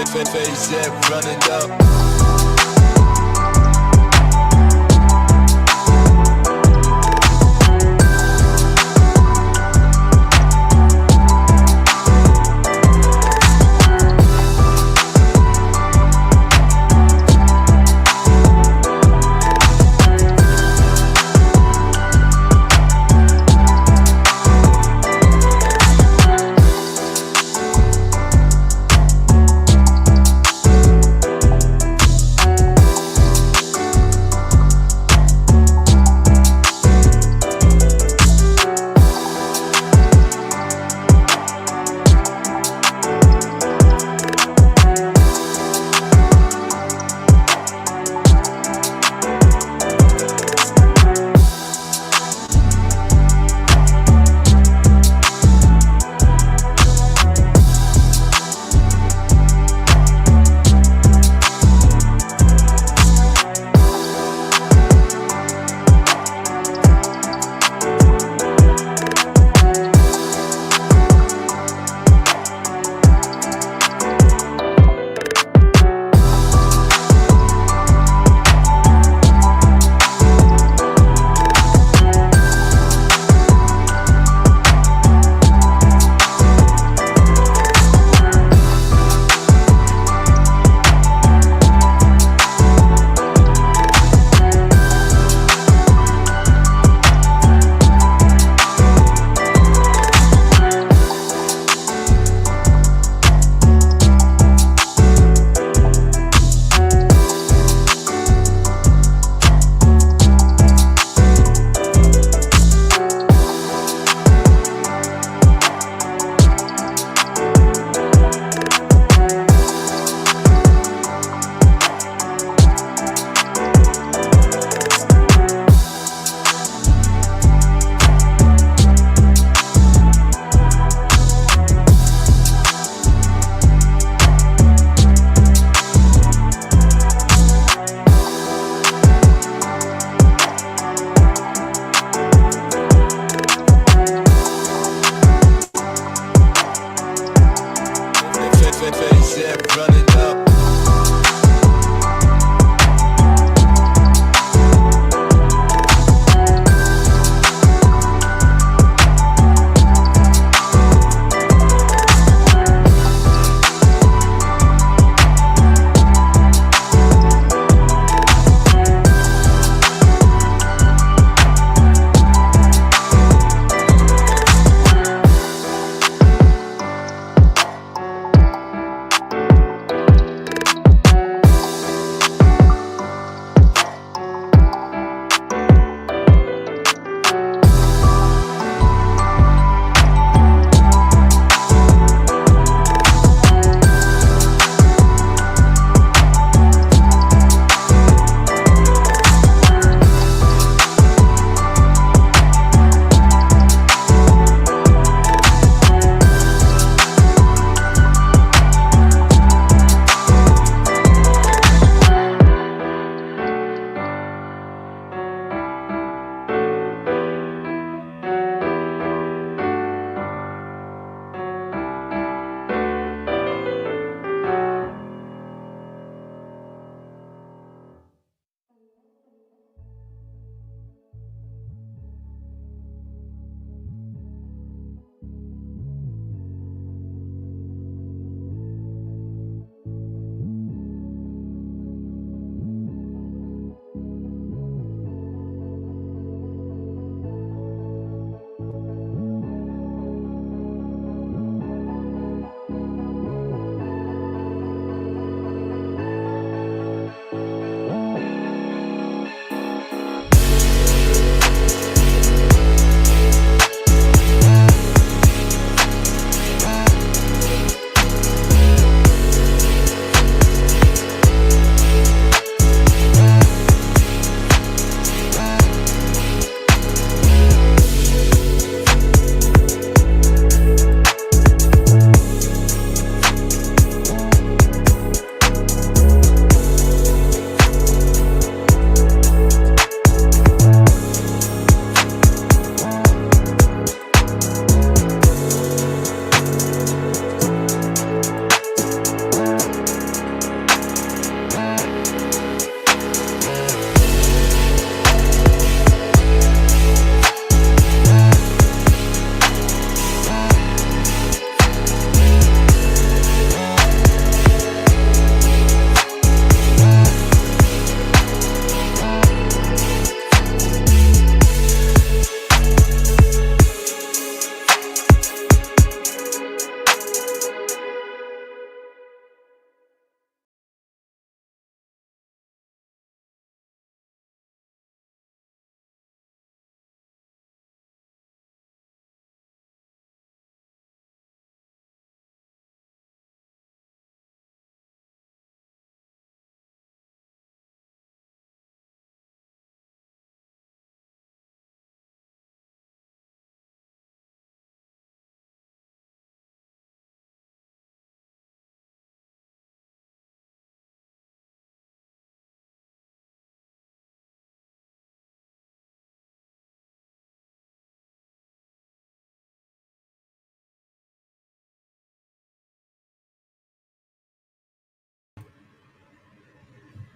Phase that running up.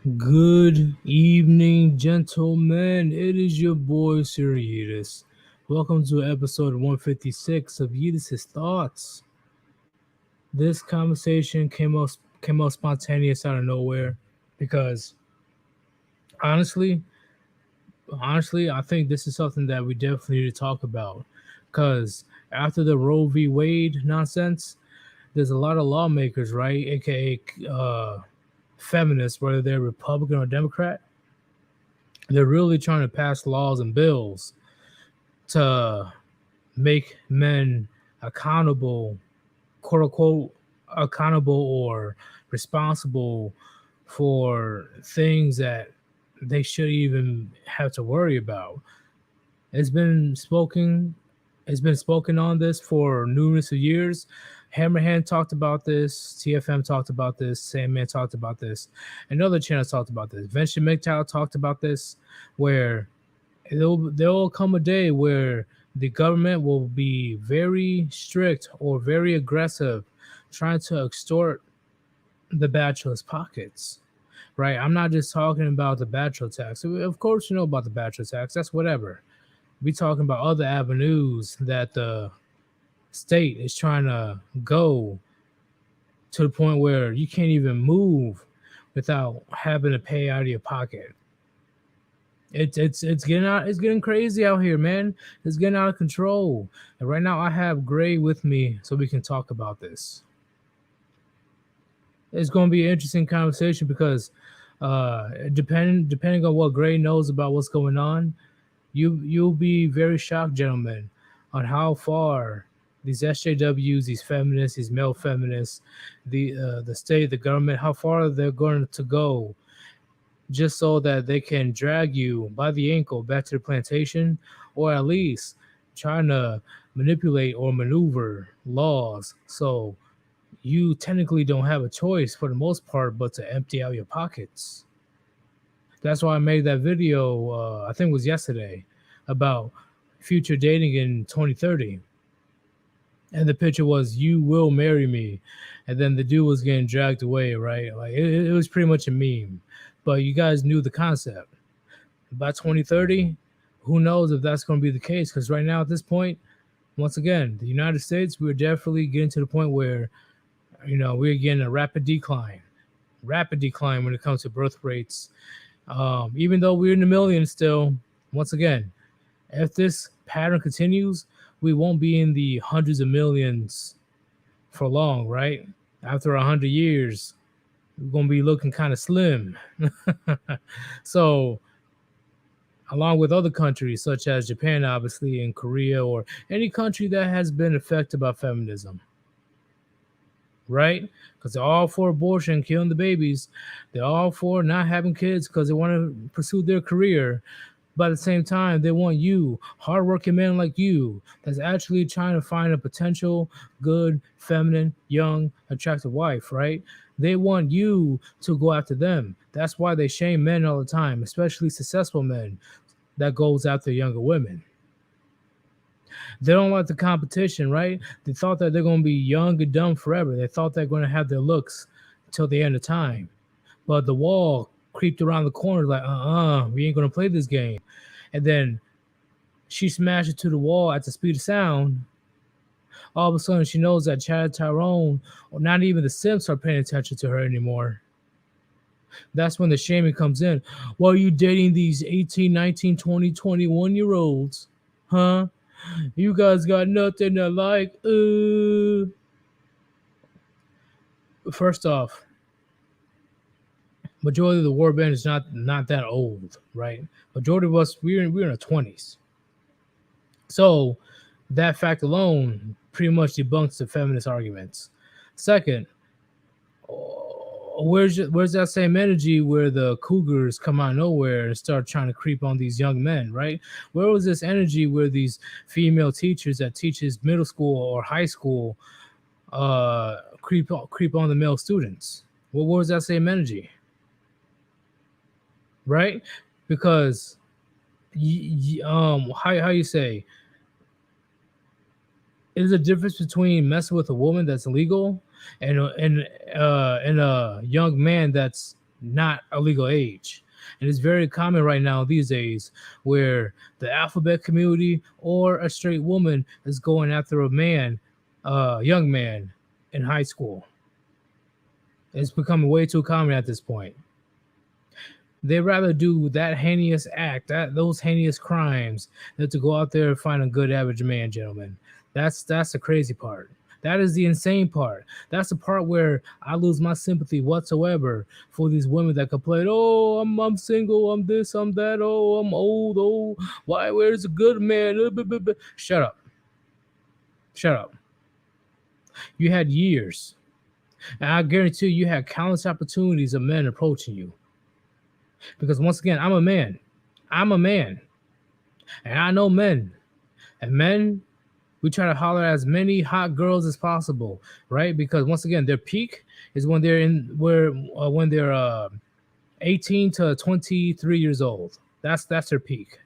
Good evening, gentlemen. It is your boy, Sir Yeetus. Welcome to episode 156 of Yeetus' Thoughts. This conversation came out spontaneous out of nowhere because honestly, honestly, I think this is something that we definitely need to talk about. Because after the Roe v. Wade nonsense, there's a lot of lawmakers, right, aka feminists, whether they're Republican or Democrat, they're really trying to pass laws and bills to make men accountable, quote unquote, accountable or responsible for things that they shouldn't even have to worry about. It's been spoken, it's been spoken on this for numerous of years. Hammerhand talked about this, TFM talked about this, Sandman talked about this, and other channels talked about this. Venture McTow talked about this, where there'll come a day where the government will be very strict or very aggressive trying to extort the bachelor's pockets, right? I'm not just talking about the bachelor tax. Of course, you know about the bachelor tax. That's whatever. We talking about other avenues that the state is trying to go to the point where you can't even move without having to pay out of your pocket. It's getting crazy out here, man. It's getting out of control. And right now I have Gray with me so we can talk about this. It's going to be an interesting conversation because depending on what Gray knows about what's going on, you'll be very shocked, gentlemen, on how far these SJWs, these feminists, these male feminists, the state, the government, how far they're going to go just so that they can drag you by the ankle back to the plantation, or at least trying to manipulate or maneuver laws so you technically don't have a choice for the most part but to empty out your pockets. That's why I made that video, I think it was yesterday, about future dating in 2030. And the picture was, "You will marry me." And then the dude was getting dragged away, right? Like it was pretty much a meme. But you guys knew the concept. By 2030, who knows if that's going to be the case? Because right now, at this point, once again, the United States, we're definitely getting to the point where, we're getting a rapid decline when it comes to birth rates. Even though we're in the millions still, once again, if this pattern continues, we won't be in the hundreds of millions for long, right? After 100 years, we're going to be looking kind of slim. So, along with other countries such as Japan, obviously, and Korea, or any country that has been affected by feminism, right? Because they're all for abortion, killing the babies. They're all for not having kids because they want to pursue their career. But at the same time, they want you, hardworking men like you, that's actually trying to find a potential, good, feminine, young, attractive wife, right? They want you to go after them. That's why they shame men all the time, especially successful men that goes after younger women. They don't like the competition, right? They thought that they're going to be young and dumb forever. They thought they're going to have their looks till the end of time. But the wall creeped around the corner like, we ain't going to play this game. And then she smashed it to the wall at the speed of sound. All of a sudden, she knows that Chad Tyrone, or not even the Sims, are paying attention to her anymore. That's when the shaming comes in. Why are you dating these 18, 19, 20, 21-year-olds? Huh? You guys got nothing to like. First off, majority of the warband is not that old, right? Majority of us, we're in our 20s. So that fact alone pretty much debunks the feminist arguments. Second, where's that same energy where the cougars come out of nowhere and start trying to creep on these young men, right? Where was this energy where these female teachers that teaches middle school or high school creep on the male students? Well, where was that same energy, right? Because how you say, is a difference between messing with a woman that's illegal and a young man that's not a legal age. And it's very common right now these days where the alphabet community or a straight woman is going after a man, young man in high school. It's becoming way too common at this point. They'd rather do that heinous act, those heinous crimes, than to go out there and find a good average man, gentlemen. That's the crazy part. That is the insane part. That's the part where I lose my sympathy whatsoever for these women that complain, "Oh, I'm single, I'm this, I'm that, oh, I'm old, oh, why where's a good man?" Shut up. Shut up. You had years. And I guarantee you had countless opportunities of men approaching you. Because once again, I'm a man. I'm a man. And I know men. And men, we try to holler at as many hot girls as possible, right? Because once again, their peak is when they're 18 to 23 years old. That's their peak.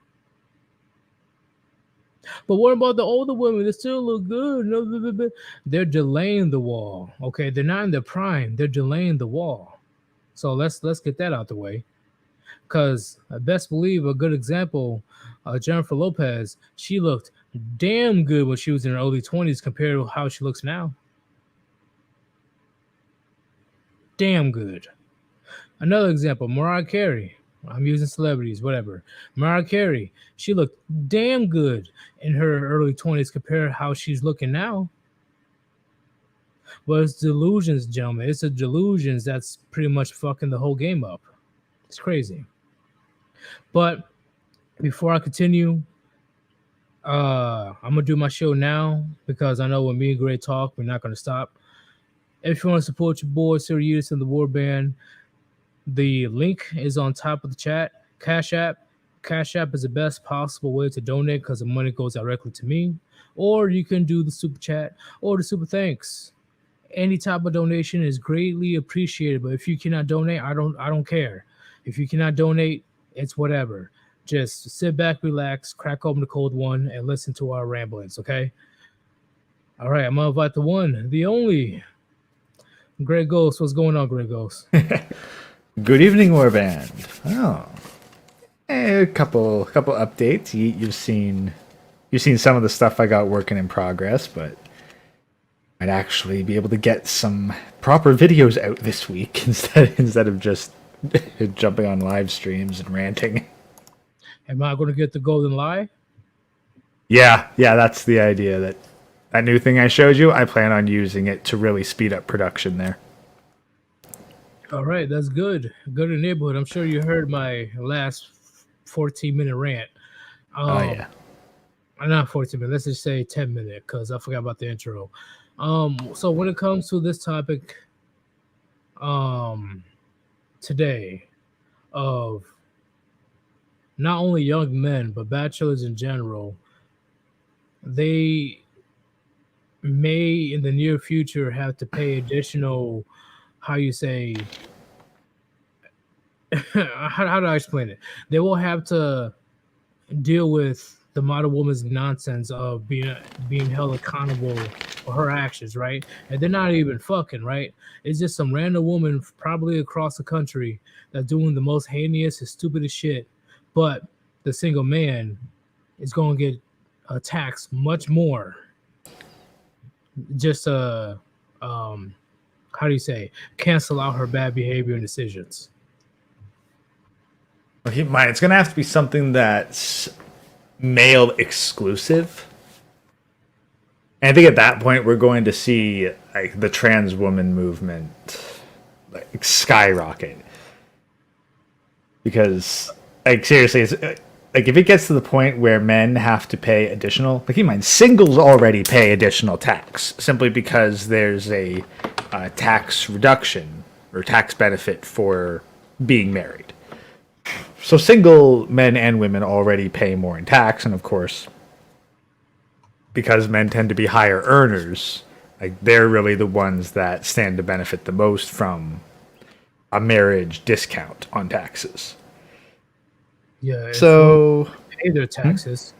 But what about the older women? They still look good. No, they're delaying the wall. Okay, they're not in their prime. They're delaying the wall. So let's get that out the way. Because I best believe a good example, Jennifer Lopez, she looked damn good when she was in her early 20s compared to how she looks now. Damn good. Another example, Mariah Carey. I'm using celebrities, whatever. Mariah Carey, she looked damn good in her early 20s compared to how she's looking now. But it's delusions, gentlemen. It's the delusions that's pretty much fucking the whole game up. It's crazy. But before I continue, I'm gonna do my show now because I know when me and Gray talk, we're not gonna stop. If you want to support your boy Sir Yeetus and the War Band, the link is on top of the chat. Cash App. Cash App is the best possible way to donate because the money goes directly to me. Or you can do the super chat or the super thanks. Any type of donation is greatly appreciated. But if you cannot donate, I don't care. If you cannot donate, it's whatever. Just sit back, relax, crack open the cold one, and listen to our ramblings, okay? All right, I'm gonna invite the one, the only, Greg Ghost. What's going on, Greg Ghost? Good evening, Warband. Oh, a couple updates. You've seen some of the stuff I got working in progress, but I'd actually be able to get some proper videos out this week instead of just jumping on live streams and ranting. Am I going to get the golden lie? Yeah, that's the idea. That new thing I showed you, I plan on using it to really speed up production there. All right, that's good. Good in the neighborhood. I'm sure you heard my last 14-minute rant. Oh yeah. Not 14 minutes. Let's just say 10 minutes because I forgot about the intro. So when it comes to this topic, today of not only young men but bachelors in general, they may in the near future have to pay additional, how you say, how do I explain it? They will have to deal with the model woman's nonsense of being held accountable for her actions, right? And they're not even fucking, right? It's just some random woman probably across the country that's doing the most heinous and stupidest shit, but the single man is going to get taxed much more. Just how do you say, cancel out her bad behavior and decisions. Well, keep in mind, it's going to have to be something that's male exclusive. And I think at that point, we're going to see like the trans woman movement like skyrocket. Because, like, seriously, it's like if it gets to the point where men have to pay additional, like, keep in mind, singles already pay additional tax simply because there's a tax reduction or tax benefit for being married. So single men and women already pay more in tax, and of course, because men tend to be higher earners, like they're really the ones that stand to benefit the most from a marriage discount on taxes. Yeah. So pay their taxes.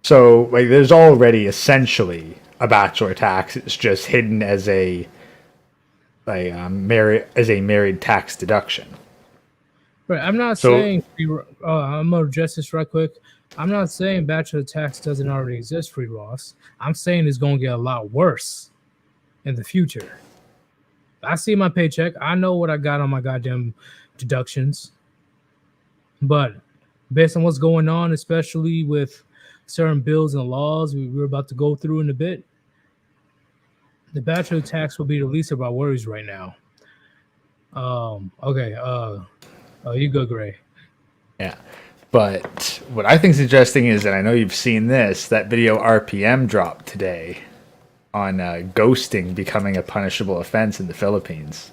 So like there's already essentially a bachelor tax. It's just hidden as a married tax deduction. Right. I'm not So saying I'm gonna address this right quick. I'm not saying bachelor tax doesn't already exist, Free Ross. I'm saying it's gonna get a lot worse in the future. I see my paycheck. I know what I got on my goddamn deductions. But based on what's going on, especially with certain bills and laws we're about to go through in a bit, the bachelor tax will be the least of our worries right now. Okay. You go, Gray. yeah. But what I think is interesting is, and I know you've seen this, that video RPM dropped today on ghosting becoming a punishable offense in the Philippines.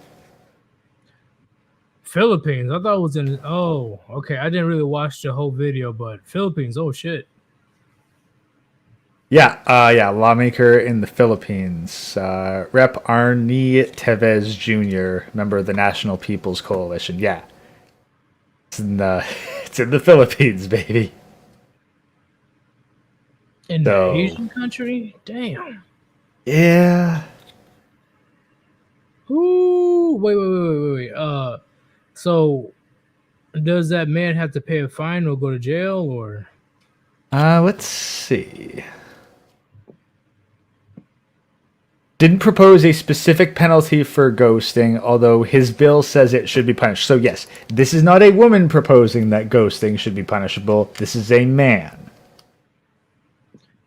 Philippines. I thought it was in. Oh, okay. I didn't really watch the whole video, but Philippines. Oh shit. Yeah, lawmaker in the Philippines, Rep. Arnie Tevez Jr., member of the National People's Coalition. Yeah, it's in the Philippines, baby. In the So Asian country? Damn. yeah, Ooh. Wait. So does that man have to pay a fine or go to jail or? let's see. Didn't propose a specific penalty for ghosting, although his bill says it should be punished. So yes, this is not a woman proposing that ghosting should be punishable. This is a man.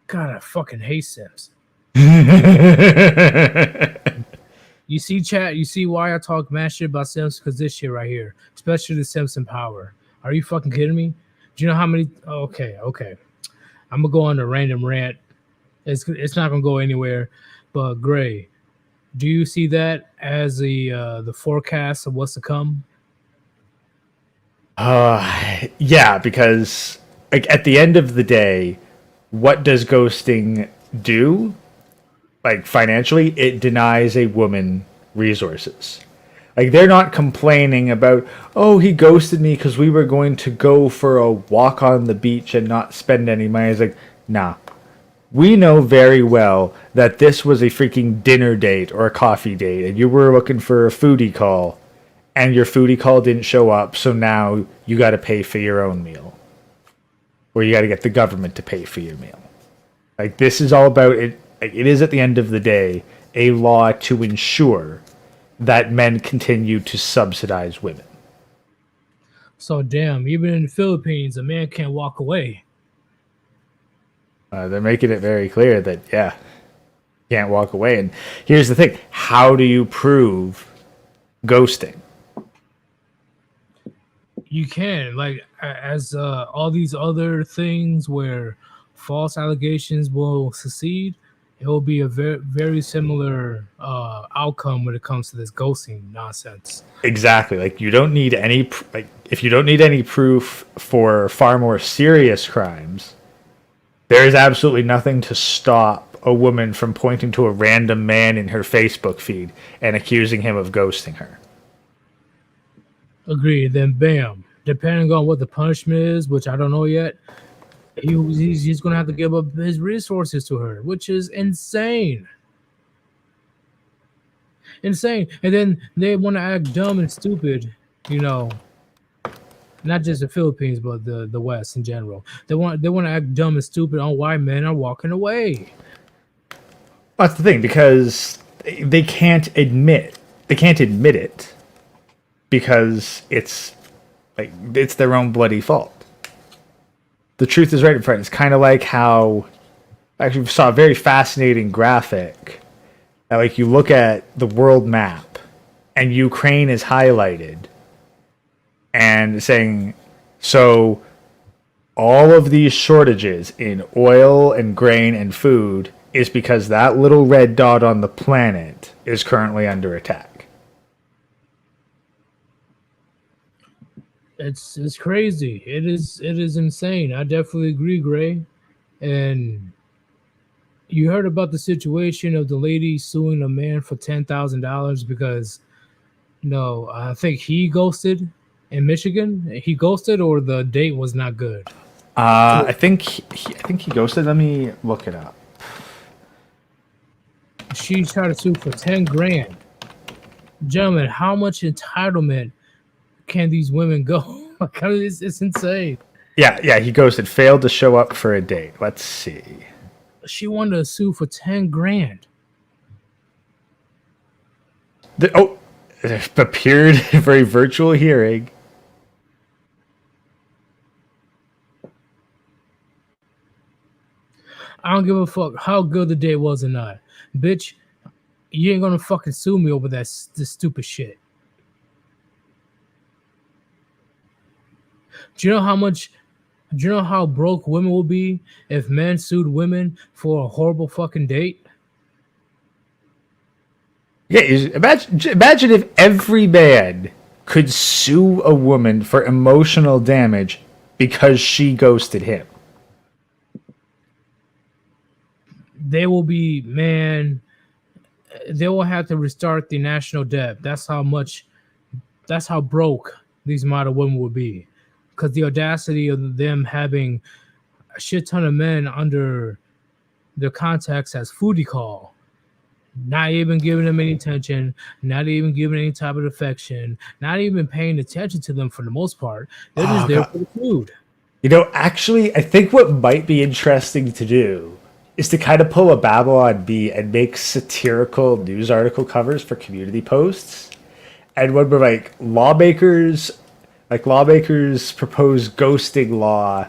God, I fucking hate Sims. You see, chat. You see why I talk mad shit about Sims? Because this shit right here, especially the Simpson power. Are you fucking kidding me? Do you know how many? Okay. I'm gonna go on a random rant. It's not gonna go anywhere. But Gray, do you see that as the forecast of what's to come? Yeah, because like at the end of the day, what does ghosting do? Like financially, it denies a woman resources. Like they're not complaining about, oh, he ghosted me because we were going to go for a walk on the beach and not spend any money. It's like, nah. We know very well that this was a freaking dinner date or a coffee date, and you were looking for a foodie call, and your foodie call didn't show up, so now you got to pay for your own meal. Or you got to get the government to pay for your meal. Like, this is all about it. It is, at the end of the day, a law to ensure that men continue to subsidize women. So damn, even in the Philippines, a man can't walk away. They're making it very clear that, yeah, you can't walk away. And here's the thing. How do you prove ghosting? You can, like, as all these other things where false allegations will succeed, it will be a very, very similar outcome when it comes to this ghosting nonsense. Exactly. Like, you don't need any, if you don't need any proof for far more serious crimes, there is absolutely nothing to stop a woman from pointing to a random man in her Facebook feed and accusing him of ghosting her. Agreed. Then bam, depending on what the punishment is, which I don't know yet, he's going to have to give up his resources to her, which is insane. Insane. And then they want to act dumb and stupid, you know, not just the Philippines, but the West in general. They want to act dumb and stupid on why men are walking away. That's the thing, because they can't admit it because it's their own bloody fault. The truth is right in front. It's kind of like how actually we saw a very fascinating graphic. Like you look at the world map and Ukraine is highlighted and saying, so all of these shortages in oil and grain and food is because that little red dot on the planet is currently under attack. It's crazy. It is insane. I definitely agree, Gray. And you heard about the situation of the lady suing a man for $10,000 because I think he ghosted in Michigan. He ghosted, or the date was not good. I think he ghosted. Let me look it up. She tried to sue for 10 grand Gentlemen, how much entitlement can these women go? It's insane. Yeah, he ghosted, failed to show up for a date. Let's see. She wanted to sue for 10 grand. Appeared for a virtual hearing. I don't give a fuck how good the date was or not. Bitch, you ain't gonna fucking sue me over this stupid shit. Do you know how broke women will be if men sued women for a horrible fucking date? Yeah, imagine if every man could sue a woman for emotional damage because she ghosted him. They will be, man, they will have to restart the national debt. That's how broke these model women will be. Because the audacity of them having a shit ton of men under their contacts as foodie call, not even giving them any attention, not even giving any type of affection, not even paying attention to them for the most part. They're just there for the food. You know, actually, I think what might be interesting to do is to kind of pull a Babylon Bee and make satirical news article covers for community posts. And when we're like lawmakers propose ghosting law,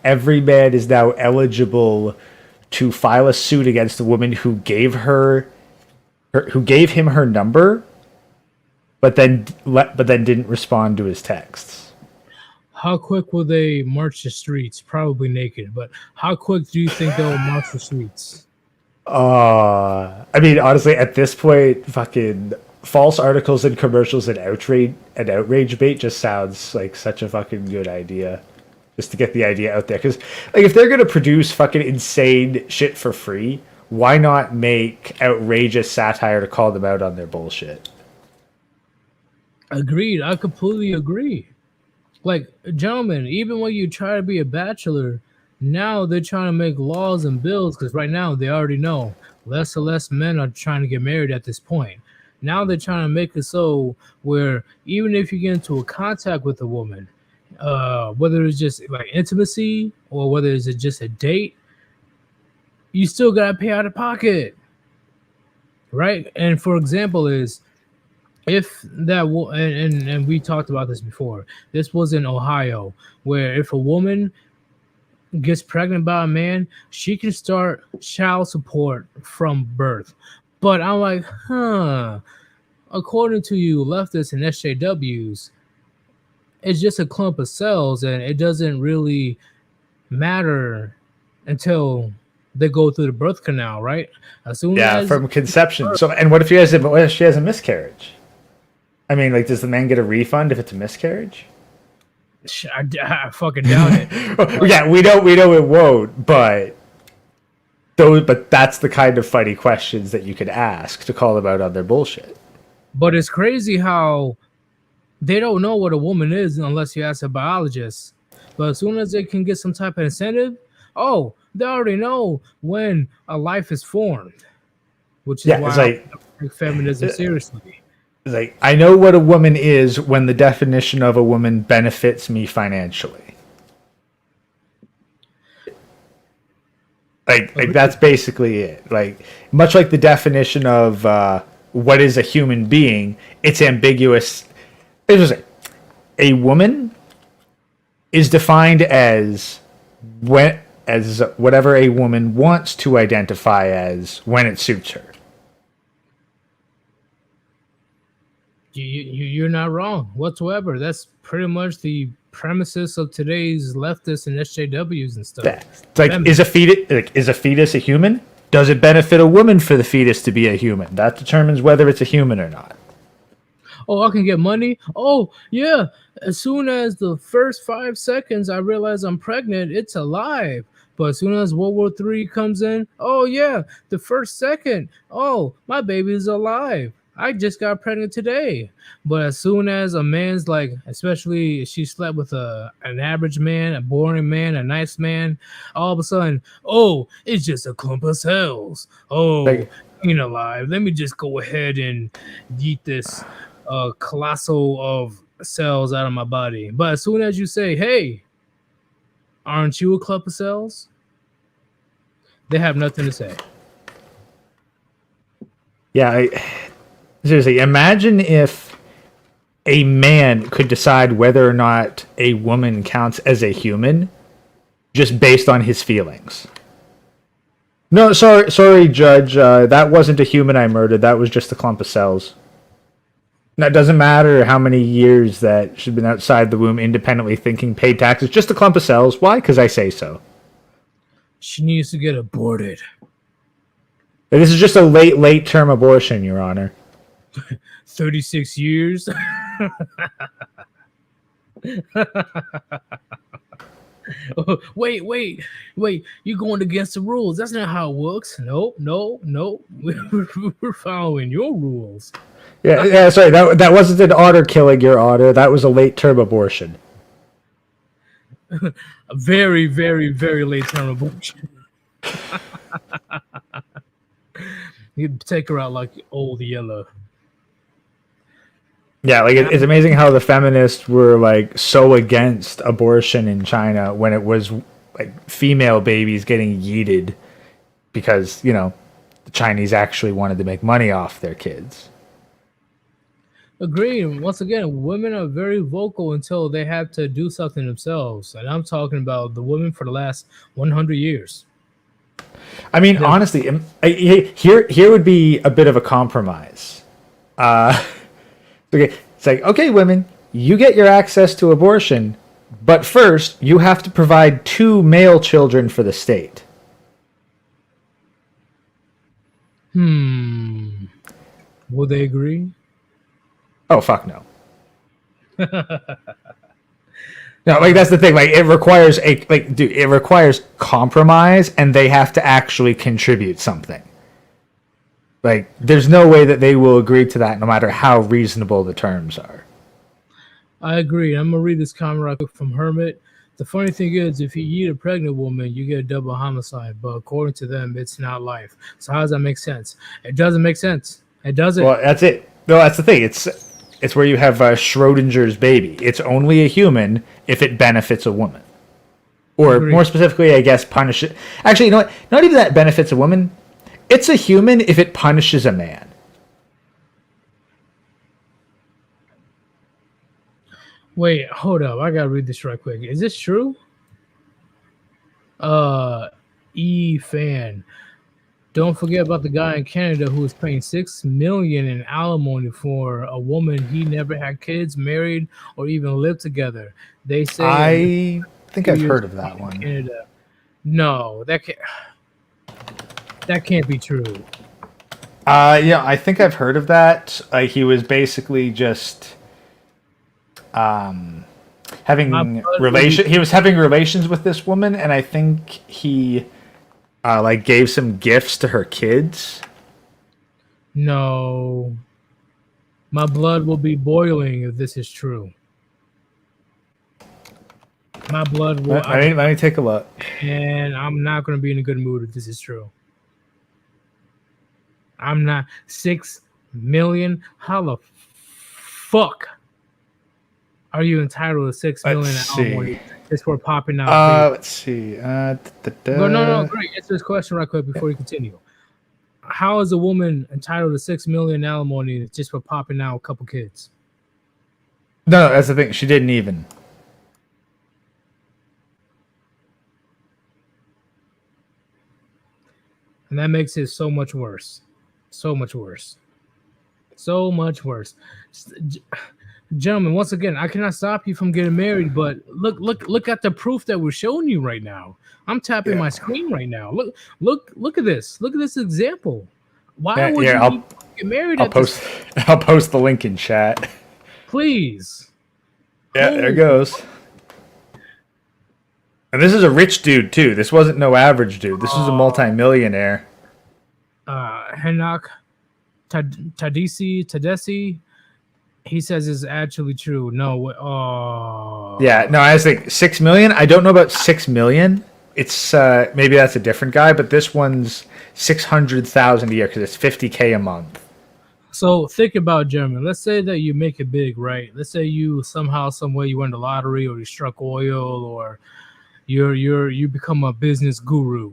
every man is now eligible to file a suit against a woman who gave him her number, but then didn't respond to his texts. How quick will they march the streets? Probably naked, but how quick do you think they'll march the streets? I mean, honestly, at this point, fucking false articles and commercials and outrage bait just sounds like such a fucking good idea. Just to get the idea out there, because like if they're gonna produce fucking insane shit for free, why not make outrageous satire to call them out on their bullshit? Agreed. I completely agree. Like, gentlemen, even when you try to be a bachelor, now they're trying to make laws and bills because right now they already know less and less men are trying to get married at this point. Now they're trying to make it so where even if you get into a contact with a woman, whether it's just like intimacy or whether it's just a date, you still gotta pay out of pocket, right? And for example, is if that and we talked about this before. This was in Ohio, where if a woman gets pregnant by a man, she can start child support from birth. But I'm like, according to you leftists and SJWs, it's just a clump of cells and it doesn't really matter until they go through the birth canal, right? As soon as from conception. So, and what if she has a miscarriage? I mean, like, does the man get a refund if it's a miscarriage? I fucking doubt it. Yeah, we know it won't, but that's the kind of funny questions that you could ask to call them out on their bullshit. But it's crazy how they don't know what a woman is unless you ask a biologist. But as soon as they can get some type of incentive, they already know when a life is formed, which is why I take feminism seriously. It's like, I know what a woman is when the definition of a woman benefits me financially. Like that's basically it. Like, much like the definition of what is a human being, it's ambiguous. A woman is defined as whatever a woman wants to identify as when it suits her. You're not wrong whatsoever. That's pretty much the premises of today's leftists and SJWs and stuff. It's like, is a fetus a human? Does it benefit a woman for the fetus to be a human? That determines whether it's a human or not. I can get money. Oh, yeah. As soon as the first 5 seconds I realize I'm pregnant, it's alive. But as soon as World War III comes in, the first second, my baby is alive. I just got pregnant today. But as soon as a man's like, especially if she slept with an average man, a boring man, a nice man, all of a sudden, oh, it's just a clump of cells. Oh, Like, ain't alive. Let me just go ahead and yeet this colossal of cells out of my body. But as soon as you say, hey, aren't you a clump of cells? They have nothing to say. yeah, seriously, imagine if a man could decide whether or not a woman counts as a human just based on his feelings. No, sorry, Judge. That wasn't a human I murdered. That was just a clump of cells. Now, it doesn't matter how many years that she's been outside the womb independently thinking, paid taxes. Just a clump of cells. Why? Because I say so. She needs to get aborted. This is just a late term abortion, Your Honor. 36 years. Oh, wait. You're going against the rules. That's not how it works. Nope. We're following your rules. Yeah, sorry. That wasn't an honor killing, Your Honor. That was a late term abortion. A very, very, very late term abortion. You take her out like old yellow. Yeah, like it's amazing how the feminists were like so against abortion in China when it was like female babies getting yeeted because, the Chinese actually wanted to make money off their kids. Agreed. Once again, women are very vocal until they have to do something themselves. And I'm talking about the women for the last 100 years. I mean, honestly, here would be a bit of a compromise. Okay, it's like, okay, women, you get your access to abortion, but first you have to provide 2 male children for the state. Will they agree? Oh, fuck no. No, like that's the thing. Like it requires it requires compromise, and they have to actually contribute something. Like, there's no way that they will agree to that, no matter how reasonable the terms are. I agree. I'm gonna read this comment right quick from Hermit. The funny thing is, if you eat a pregnant woman, you get a double homicide. But according to them, it's not life. So how does that make sense? It doesn't make sense. It doesn't. Well, that's it. No, that's the thing. It's where you have Schrodinger's baby. It's only a human if it benefits a woman. Or Agreed. more specifically, I guess, punish it. Actually, you know what? Not even that benefits a woman. It's a human if it punishes a man. Wait, hold up. I gotta read this right quick. Is this true? Fan. Don't forget about the guy in Canada who was paying $6 million in alimony for a woman he never had kids, married, or even lived together. They say I think I've heard of that one. Canada. No, that can't be true. Yeah, I think I've heard of that. He was basically just having He was having relations with this woman, and I think he gave some gifts to her kids. No, my blood will be boiling if this is true. My blood will. Let me take a look. And I'm not going to be in a good mood if this is true. I'm not. 6 million? How the fuck are you entitled to 6 million alimony just for popping out? Let's see. No, great. Answer this question right quick before you continue. How is a woman entitled to 6 million alimony just for popping out a couple kids? No, that's the thing. She didn't even. And that makes it so much worse. So much worse. So much worse. Gentlemen, once again, I cannot stop you from getting married, but look at the proof that we're showing you right now. I'm tapping my screen right now. Look at this. Look at this example. Why would you get married? I'll post the link in chat. Please. Yeah, there it goes. And this is a rich dude too. This wasn't no average dude. This was a multimillionaire. Henok, Tadesi, he says is actually true. No, oh, Yeah, no, I was like 6 million. I don't know about 6 million. It's maybe that's a different guy, but this one's 600,000 a year because it's 50K a month. So think about German. Let's say that you make it big, right? Let's say you somehow, some way, you win the lottery, or you struck oil, or you become a business guru.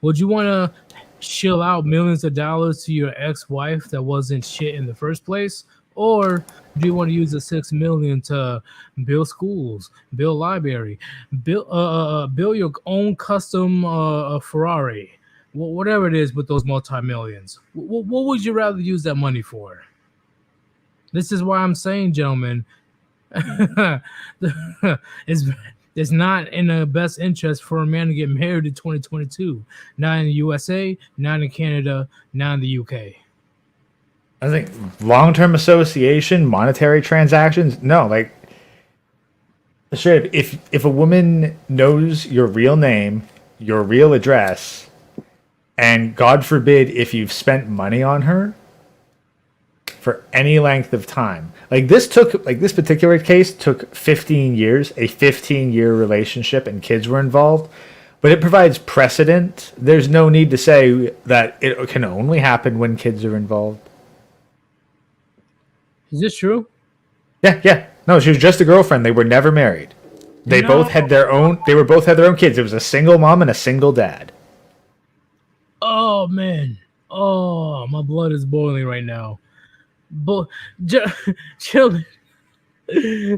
Would you want to shill out millions of dollars to your ex-wife that wasn't shit in the first place, or do you want to use the 6 million to build schools, build library, build your own custom Ferrari? Whatever it is with those multi-millions, what would you rather use that money for? This is why I'm saying, gentlemen, it's not in the best interest for a man to get married in 2022. Not in the USA, not in Canada, not in the UK. I think long-term association, monetary transactions, no, like sure, if a woman knows your real name, your real address, and God forbid if you've spent money on her for any length of time. Like this particular case took 15 years, a 15-year relationship, and kids were involved. But it provides precedent. There's no need to say that it can only happen when kids are involved. Is this true? Yeah. No, she was just a girlfriend. They were never married. They both had their own. They both had their own kids. It was a single mom and a single dad. Oh man. Oh, my blood is boiling right now. But children,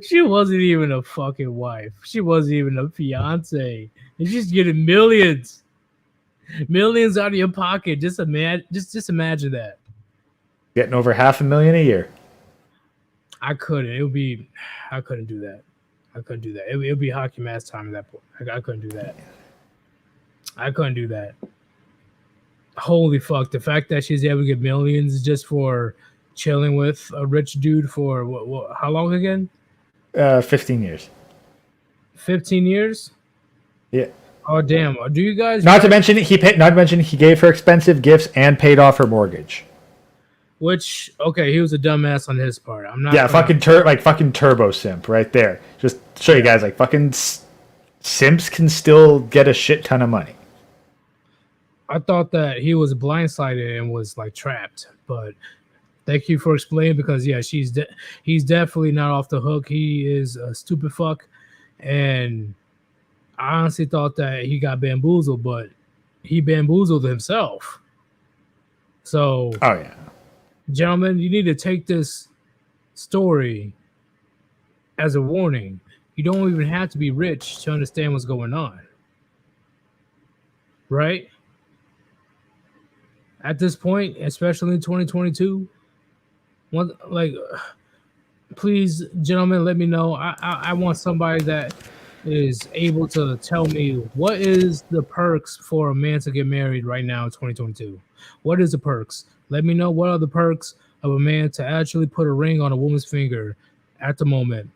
she wasn't even a fucking wife. She wasn't even a fiance. And she's getting millions out of your pocket. Just imagine that. Getting over $500,000 a year. I couldn't. I couldn't do that. It would be hockey mask time at that point. I couldn't do that. Holy fuck! The fact that she's able to get millions just for chilling with a rich dude for what how long again? 15 years. 15 years? Yeah. Oh damn! Do you guys? Not to mention he gave her expensive gifts and paid off her mortgage. Which he was a dumbass on his part. I'm not. Yeah, fucking turbo simp right there. Just show you guys, like, fucking simps can still get a shit ton of money. I thought that he was blindsided and was like trapped, but thank you for explaining, because yeah, he's definitely not off the hook. He is a stupid fuck, and I honestly thought that he got bamboozled, but he bamboozled himself. So, oh yeah, gentlemen, you need to take this story as a warning. You don't even have to be rich to understand what's going on, right? At this point, especially in 2022, please, gentlemen, let me know. I want somebody that is able to tell me what is the perks for a man to get married right now in 2022. What is the perks? Let me know what are the perks of a man to actually put a ring on a woman's finger at the moment.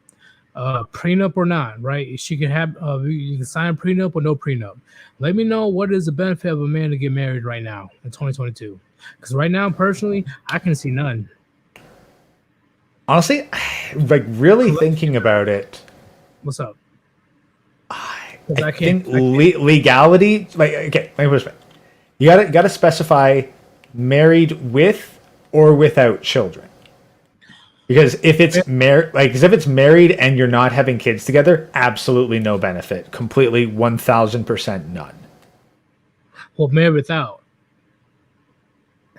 Prenup or not, right? She can have you can sign a prenup or no prenup. Let me know what is the benefit of a man to get married right now in 2022. Because right now, personally, I can see none. Honestly, like really thinking about it. What's up? I think legality, like, okay, you gotta specify married with or without children. Because if it's married and you're not having kids together, absolutely no benefit. Completely 1000% none. Well, married without.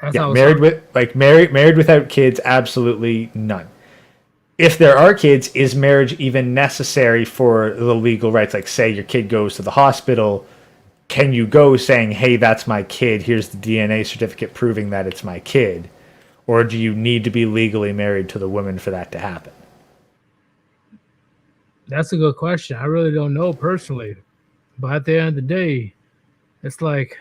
Married without kids, absolutely none. If there are kids, is marriage even necessary for the legal rights? Like, say your kid goes to the hospital, can you go saying, "Hey, that's my kid. Here's the DNA certificate proving that it's my kid"? Or do you need to be legally married to the woman for that to happen? That's a good question. I really don't know personally. But at the end of the day, it's like,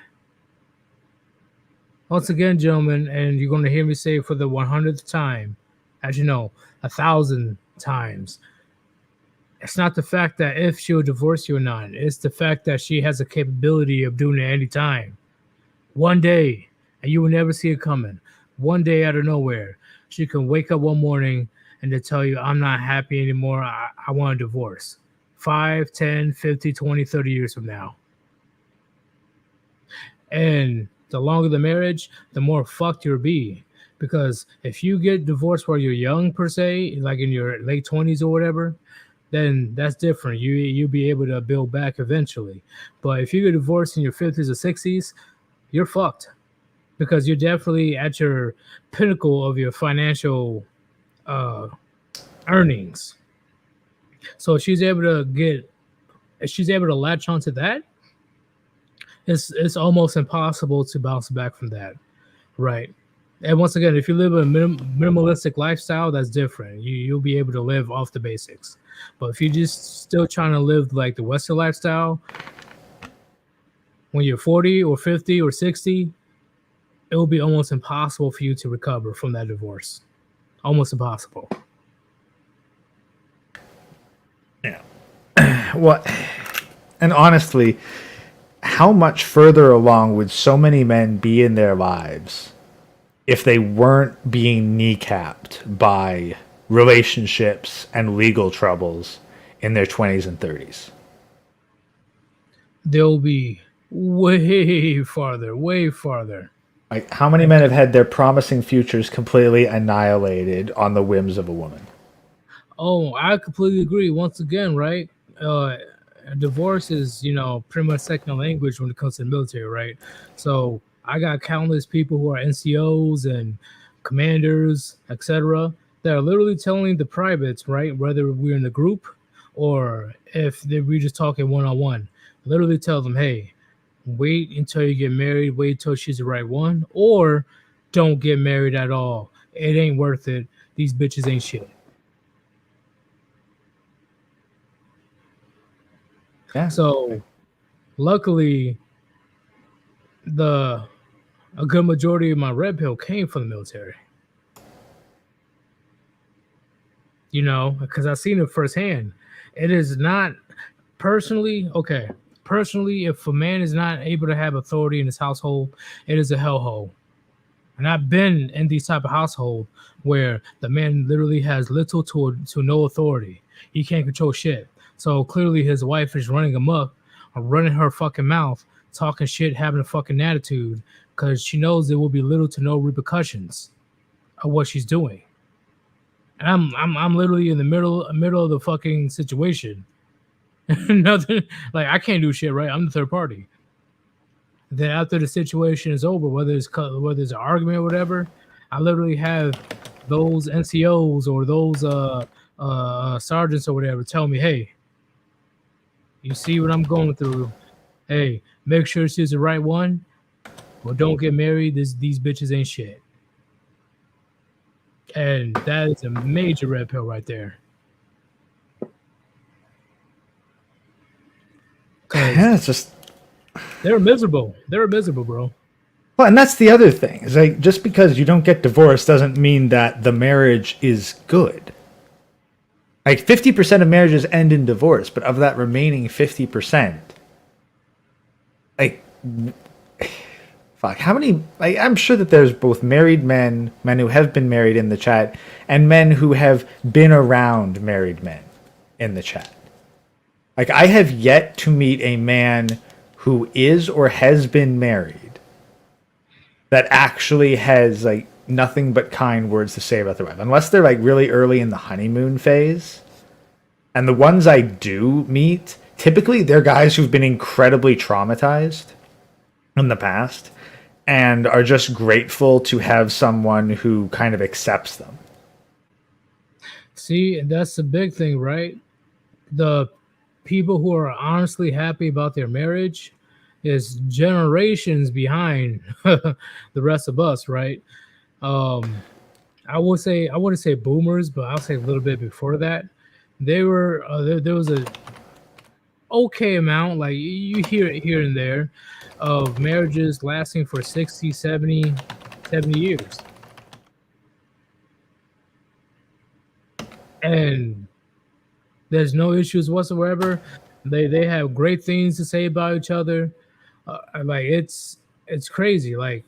once again, gentlemen, and you're going to hear me say for the 100th time, as you know, 1,000 times, it's not the fact that if she'll divorce you or not. It's the fact that she has a capability of doing it any time. One day, and you will never see it coming. one day out of nowhere, she can wake up one morning and to tell you, I'm not happy anymore. I want a divorce. 5, 10, 50, 20, 30 years from now. And the longer the marriage, the more fucked you'll be. Because if you get divorced while you're young, per se, like in your late 20s or whatever, then that's different. You'll be able to build back eventually. But if you get divorced in your 50s or 60s, you're fucked. Because you're definitely at your pinnacle of your financial earnings. So if she's able to latch onto that, it's almost impossible to bounce back from that, right? And once again, if you live a minimalistic lifestyle, that's different. You'll be able to live off the basics. But if you're just still trying to live like the Western lifestyle, when you're 40 or 50 or 60, it will be almost impossible for you to recover from that divorce. Almost impossible. Yeah. What? And honestly, how much further along would so many men be in their lives if they weren't being kneecapped by relationships and legal troubles in their 20s and 30s? They'll be way farther, way farther. Like, how many men have had their promising futures completely annihilated on the whims of a woman? Oh, I completely agree. Once again, right? Divorce is, pretty much second language when it comes to the military, right? So I got countless people who are NCOs and commanders, etc., that are literally telling the privates, right, whether we're in a group or if we're just talking one-on-one, literally tell them, hey, wait until you get married, wait until she's the right one, or don't get married at all. It ain't worth it. These bitches ain't shit. Yeah. So luckily, a good majority of my red pill came from the military. Because I've seen it firsthand. It is not personally, okay. Personally, if a man is not able to have authority in his household, it is a hellhole. And I've been in these type of household where the man literally has little to no authority. He can't control shit. So clearly his wife is running amok, or running her fucking mouth, talking shit, having a fucking attitude, because she knows there will be little to no repercussions of what she's doing. And I'm literally in the middle of the fucking situation. Nothing, like I can't do shit, right? I'm the third party. Then after the situation is over, whether it's an argument or whatever, I literally have those NCOs or those sergeants or whatever tell me, hey, you see what I'm going through. Hey, make sure she's the right one. Well, don't get married. These bitches ain't shit. And that is a major red pill right there. Yeah, it's just they're miserable. They're miserable, bro. Well, and that's the other thing. Is like just because you don't get divorced doesn't mean that the marriage is good. Like 50% of marriages end in divorce, but of that remaining 50%, like, fuck, how many? Like, I'm sure that there's both married men who have been married in the chat, and men who have been around married men in the chat. Like, I have yet to meet a man who is or has been married that actually has like nothing but kind words to say about their wife, unless they're like really early in the honeymoon phase. And the ones I do meet, typically they're guys who've been incredibly traumatized in the past and are just grateful to have someone who kind of accepts them. See, that's the big thing, right? The people who are honestly happy about their marriage is generations behind the rest of us, right? I wouldn't say boomers, but I'll say a little bit before that. They were there was a okay amount, like you hear it here and there, of marriages lasting for 60, 70 years. And there's no issues whatsoever. They have great things to say about each other. Like it's crazy. Like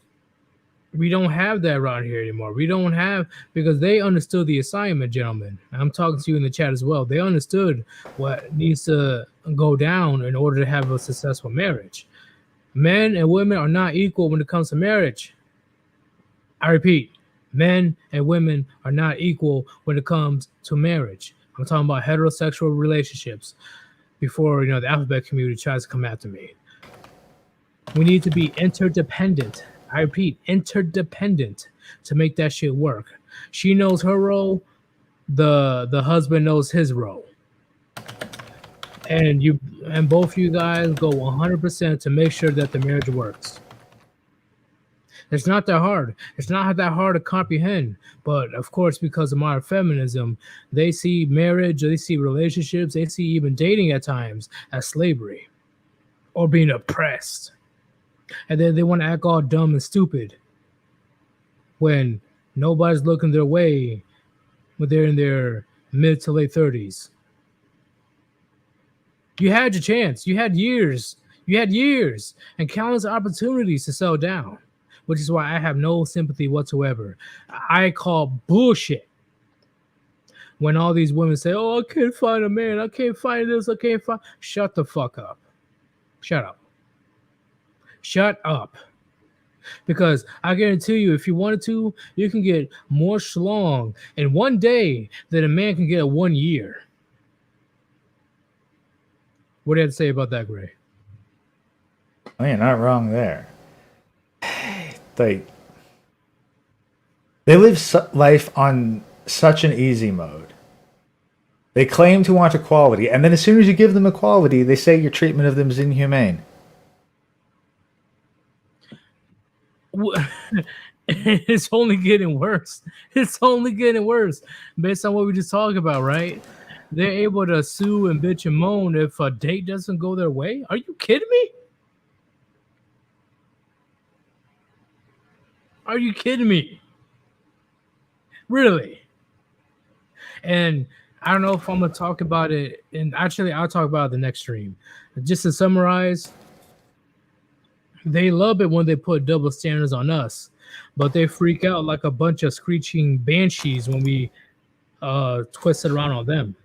We don't have that around here anymore. We don't have, because they understood the assignment, gentlemen. I'm talking to you in the chat as well. They understood what needs to go down in order to have a successful marriage. Men and women are not equal when it comes to marriage. I repeat, men and women are not equal when it comes to marriage. I'm talking about heterosexual relationships before, the alphabet community tries to come after me. We need to be interdependent. I repeat, interdependent to make that shit work. She knows her role, the husband knows his role. And both you guys go 100% to make sure that the marriage works. It's not that hard. It's not that hard to comprehend. But of course, because of modern feminism, they see marriage, they see relationships, they see even dating at times as slavery or being oppressed. And then they want to act all dumb and stupid when nobody's looking their way when they're in their mid to late 30s. You had your chance. You had years. You had years and countless opportunities to settle down, which is why I have no sympathy whatsoever. I call bullshit when all these women say, "Oh, I can't find a man. I can't find this. I can't find." Shut the fuck up. Shut up. Shut up. Because I guarantee you, if you wanted to, you can get more schlong in one day than a man can get in 1 year. What do you have to say about that, Gray? Oh, you're not wrong there. Like, they live life on such an easy mode. They claim to want equality, and then as soon as you give them equality, they say your treatment of them is inhumane. It's only getting worse. It's only getting worse based on what we just talked about, right? They're able to sue and bitch and moan if a date doesn't go their way. Are you kidding me? Are you kidding me? Really? And I don't know if I'm going to talk about it. And actually, I'll talk about it the next stream. Just to summarize, they love it when they put double standards on us, but they freak out like a bunch of screeching banshees when we twist it around on them.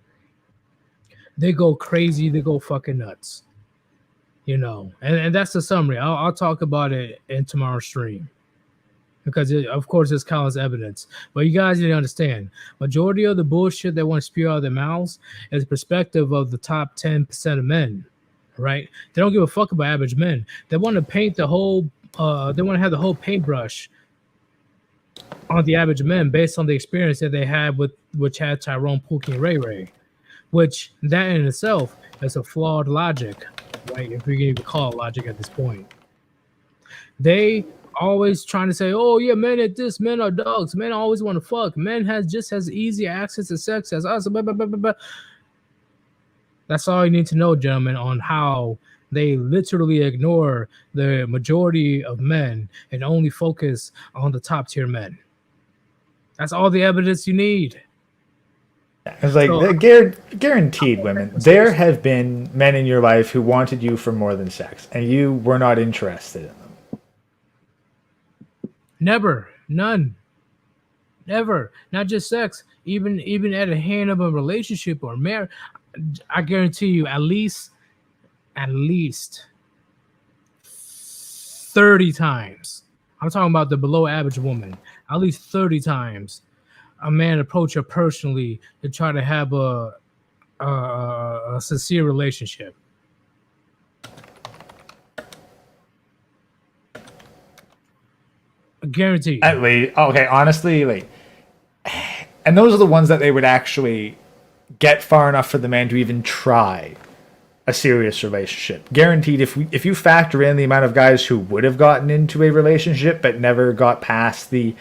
They go crazy. They go fucking nuts. And that's the summary. I'll talk about it in tomorrow's stream because, of course, it's countless evidence. But you guys need to understand, majority of the bullshit they want to spew out of their mouths is the perspective of the top 10% of men. Right? They don't give a fuck about average men. They want to paint the whole. They want to have the whole paintbrush on the average men based on the experience that they had which had Tyrone, Pookie, and Ray Ray, which that in itself is a flawed logic, right? If we can even call it logic at this point, they always trying to say, "Oh yeah, men at this, men are dogs. Men always want to fuck. Men has just as easy access to sex as us." Blah, blah, blah, blah, blah. That's all you need to know, gentlemen, on how they literally ignore the majority of men and only focus on the top tier men. That's all the evidence you need. It's like, guaranteed, women. There have been men in your life who wanted you for more than sex, and you were not interested in them. Never. None. Never. Not just sex. Even at the hand of a relationship or marriage. I guarantee you at least 30 times. I'm talking about the below average woman. At least 30 times a man approach her personally to try to have a sincere relationship. Guaranteed. Okay, honestly, and those are the ones that they would actually get far enough for the man to even try a serious relationship. Guaranteed, if you factor in the amount of guys who would have gotten into a relationship but never got past the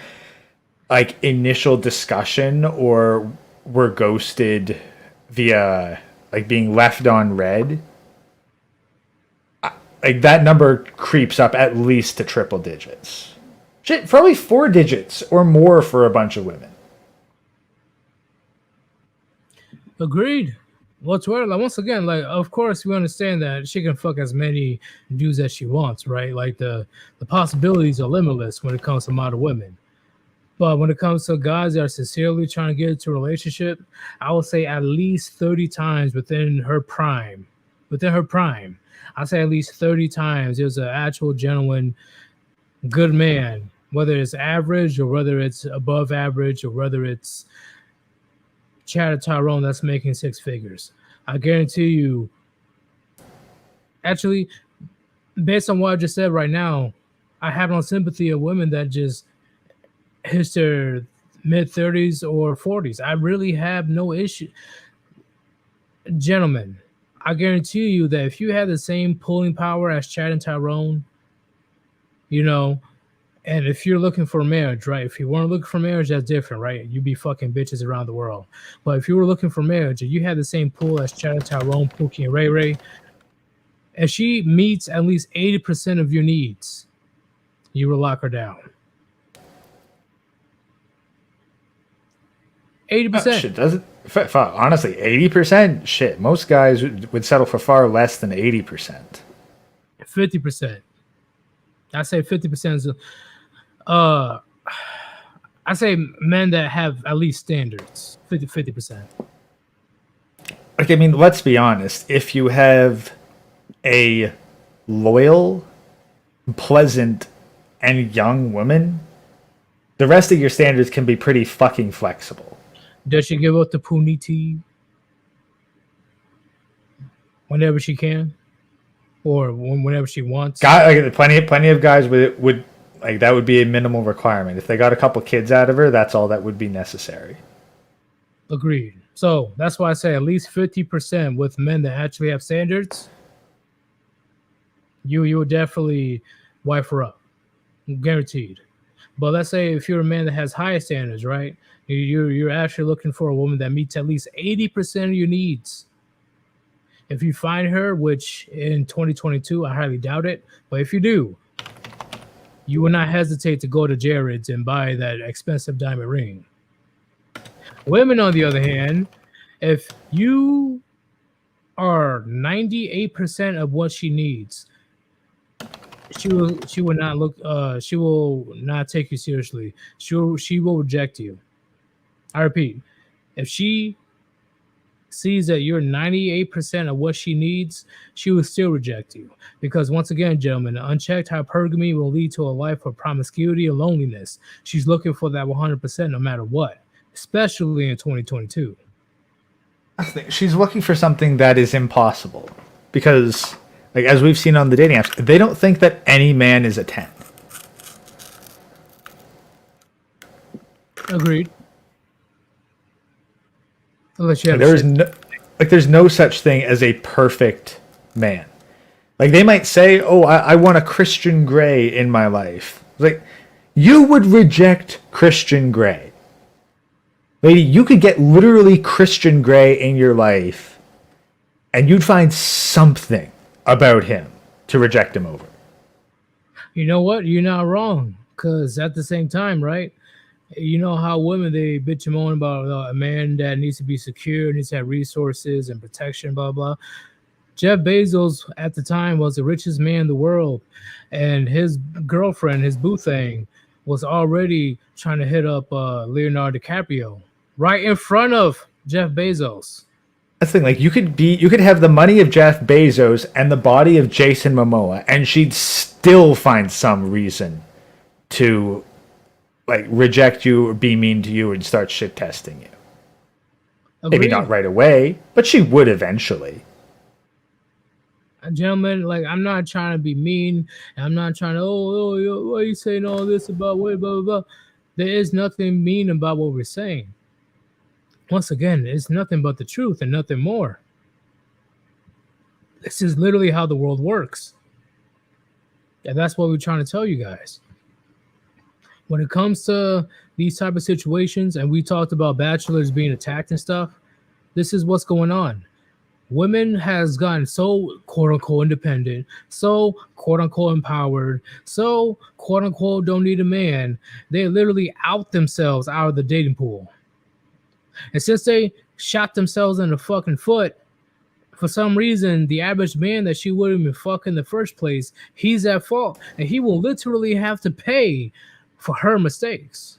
initial discussion or were ghosted via being left on red, that number creeps up at least to triple digits. Shit, probably 4 digits or more for a bunch of women. Agreed. Whatsoever. Like once again, like of course we understand that she can fuck as many dudes as she wants, right? Like the possibilities are limitless when it comes to model women. But when it comes to guys that are sincerely trying to get into a relationship, I would say at least 30 times within her prime. Within her prime. I say at least 30 times there's an actual genuine good man, whether it's average or whether it's above average or whether it's Chad Tyrone that's making six figures. I guarantee you, actually, based on what I just said right now, I have no sympathy of women that just hits their mid 30s or 40s. I really have no issue. Gentlemen, I guarantee you that if you had the same pulling power as Chad and Tyrone, you know, and if you're looking for marriage, right? If you weren't looking for marriage, that's different, right? You'd be fucking bitches around the world. But if you were looking for marriage and you had the same pull as Chad and Tyrone, Pookie, and Ray Ray, and she meets at least 80% of your needs, you will lock her down. 80%. Shit doesn't. Honestly, 80%. Shit, most guys would settle for far less than 80%. 50%. I say 50% is. I say men that have at least standards. 50%. Like, I mean, let's be honest. If you have a loyal, pleasant, and young woman, the rest of your standards can be pretty fucking flexible. Does she give up the puniti whenever she can, or whenever she wants? Like, plenty of guys would like that would be a minimal requirement. If they got a couple kids out of her, that's all that would be necessary. Agreed. So that's why I say at least 50% with men that actually have standards. You would definitely wife her up, guaranteed. But let's say if you're a man that has higher standards, right? You're actually looking for a woman that meets at least 80% of your needs. If you find her, which in 2022 I highly doubt it, but if you do, you will not hesitate to go to Jared's and buy that expensive diamond ring. Women, on the other hand, if you are 98% of what she needs, she will not look. She will not take you seriously. She will reject you. I repeat, if she sees that you're 98% of what she needs, she will still reject you. Because once again, gentlemen, unchecked hypergamy will lead to a life of promiscuity and loneliness. She's looking for that 100% no matter what, especially in 2022. She's looking for something that is impossible. Because, like, as we've seen on the dating apps, they don't think that any man is a 10. Agreed. Unless you have there's no such thing as a perfect man. Like, they might say, "Oh, I want a Christian Grey in my life." Like, you would reject Christian Grey, lady. You could get literally Christian Grey in your life, and you'd find something about him to reject him over. You know what? You're not wrong. Because at the same time, right? You know how women, they bitch and moan about a man that needs to be secure, needs to have resources and protection, blah, blah. Jeff Bezos at the time was the richest man in the world. And his girlfriend, his boo thing, was already trying to hit up Leonardo DiCaprio right in front of Jeff Bezos. That's the thing. Like, you could have the money of Jeff Bezos and the body of Jason Momoa, and she'd still find some reason to, like, reject you or be mean to you and start shit testing you. Agreed. Maybe not right away, but she would eventually. Gentlemen, like, I'm not trying to be mean. I'm not trying to, why are you saying all this about what, blah, blah, blah. There is nothing mean about what we're saying. Once again, it's nothing but the truth and nothing more. This is literally how the world works. And that's what we're trying to tell you guys. When it comes to these type of situations, and we talked about bachelors being attacked and stuff, this is what's going on. Women has gotten so quote-unquote independent, so quote-unquote empowered, so quote-unquote don't need a man. They literally out themselves out of the dating pool. And since they shot themselves in the fucking foot for some reason, the average man that she wouldn't even fuck in the first place, he's at fault. And he will literally have to pay for her mistakes.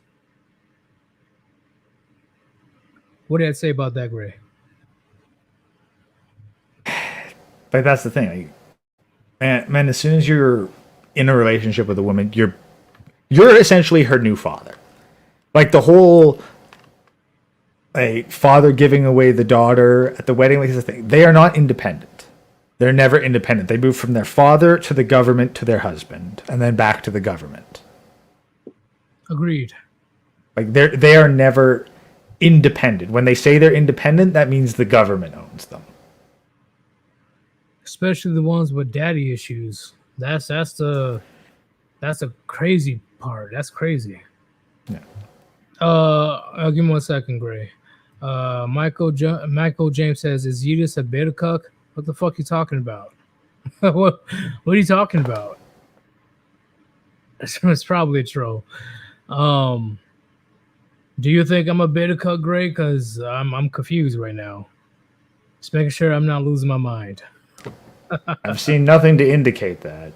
What did I say about that, Gray? But that's the thing. Like, man, as soon as you're in a relationship with a woman, you're essentially her new father. Like the whole father giving away the daughter at the wedding, like the thing. They are not independent. They're never independent. They move from their father to the government to their husband, and then back to the government. Agreed. Like they are never independent. When they say they're independent, that means the government owns them. Especially the ones with daddy issues. That's the crazy part. That's crazy. Yeah. I'll give me 1 second, Gray. Michael James says, "Is Yeetus a beta cuck?" What the fuck are you talking about? what are you talking about? It's probably a troll. Do you think I'm a beta cuck, Gray? Because I'm confused right now. Just making sure I'm not losing my mind. I've seen nothing to indicate that.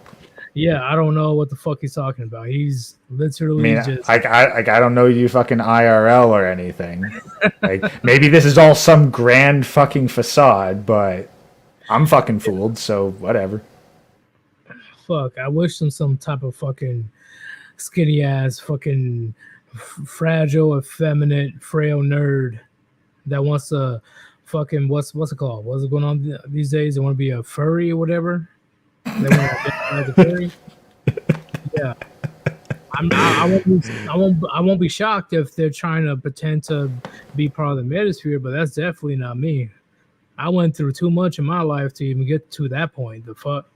Yeah, I don't know what the fuck he's talking about. He's literally just... I don't know you fucking IRL or anything. Like, maybe this is all some grand fucking facade, but I'm fucking fooled, so whatever. Fuck, I wish some type of fucking skinny ass, fucking fragile, effeminate, frail nerd that wants to fucking, what's it called? What's going on these days? They want to be a furry or whatever. They want to be a furry. Yeah, I won't be shocked if they're trying to pretend to be part of the manosphere, but that's definitely not me. I went through too much in my life to even get to that point. The fuck.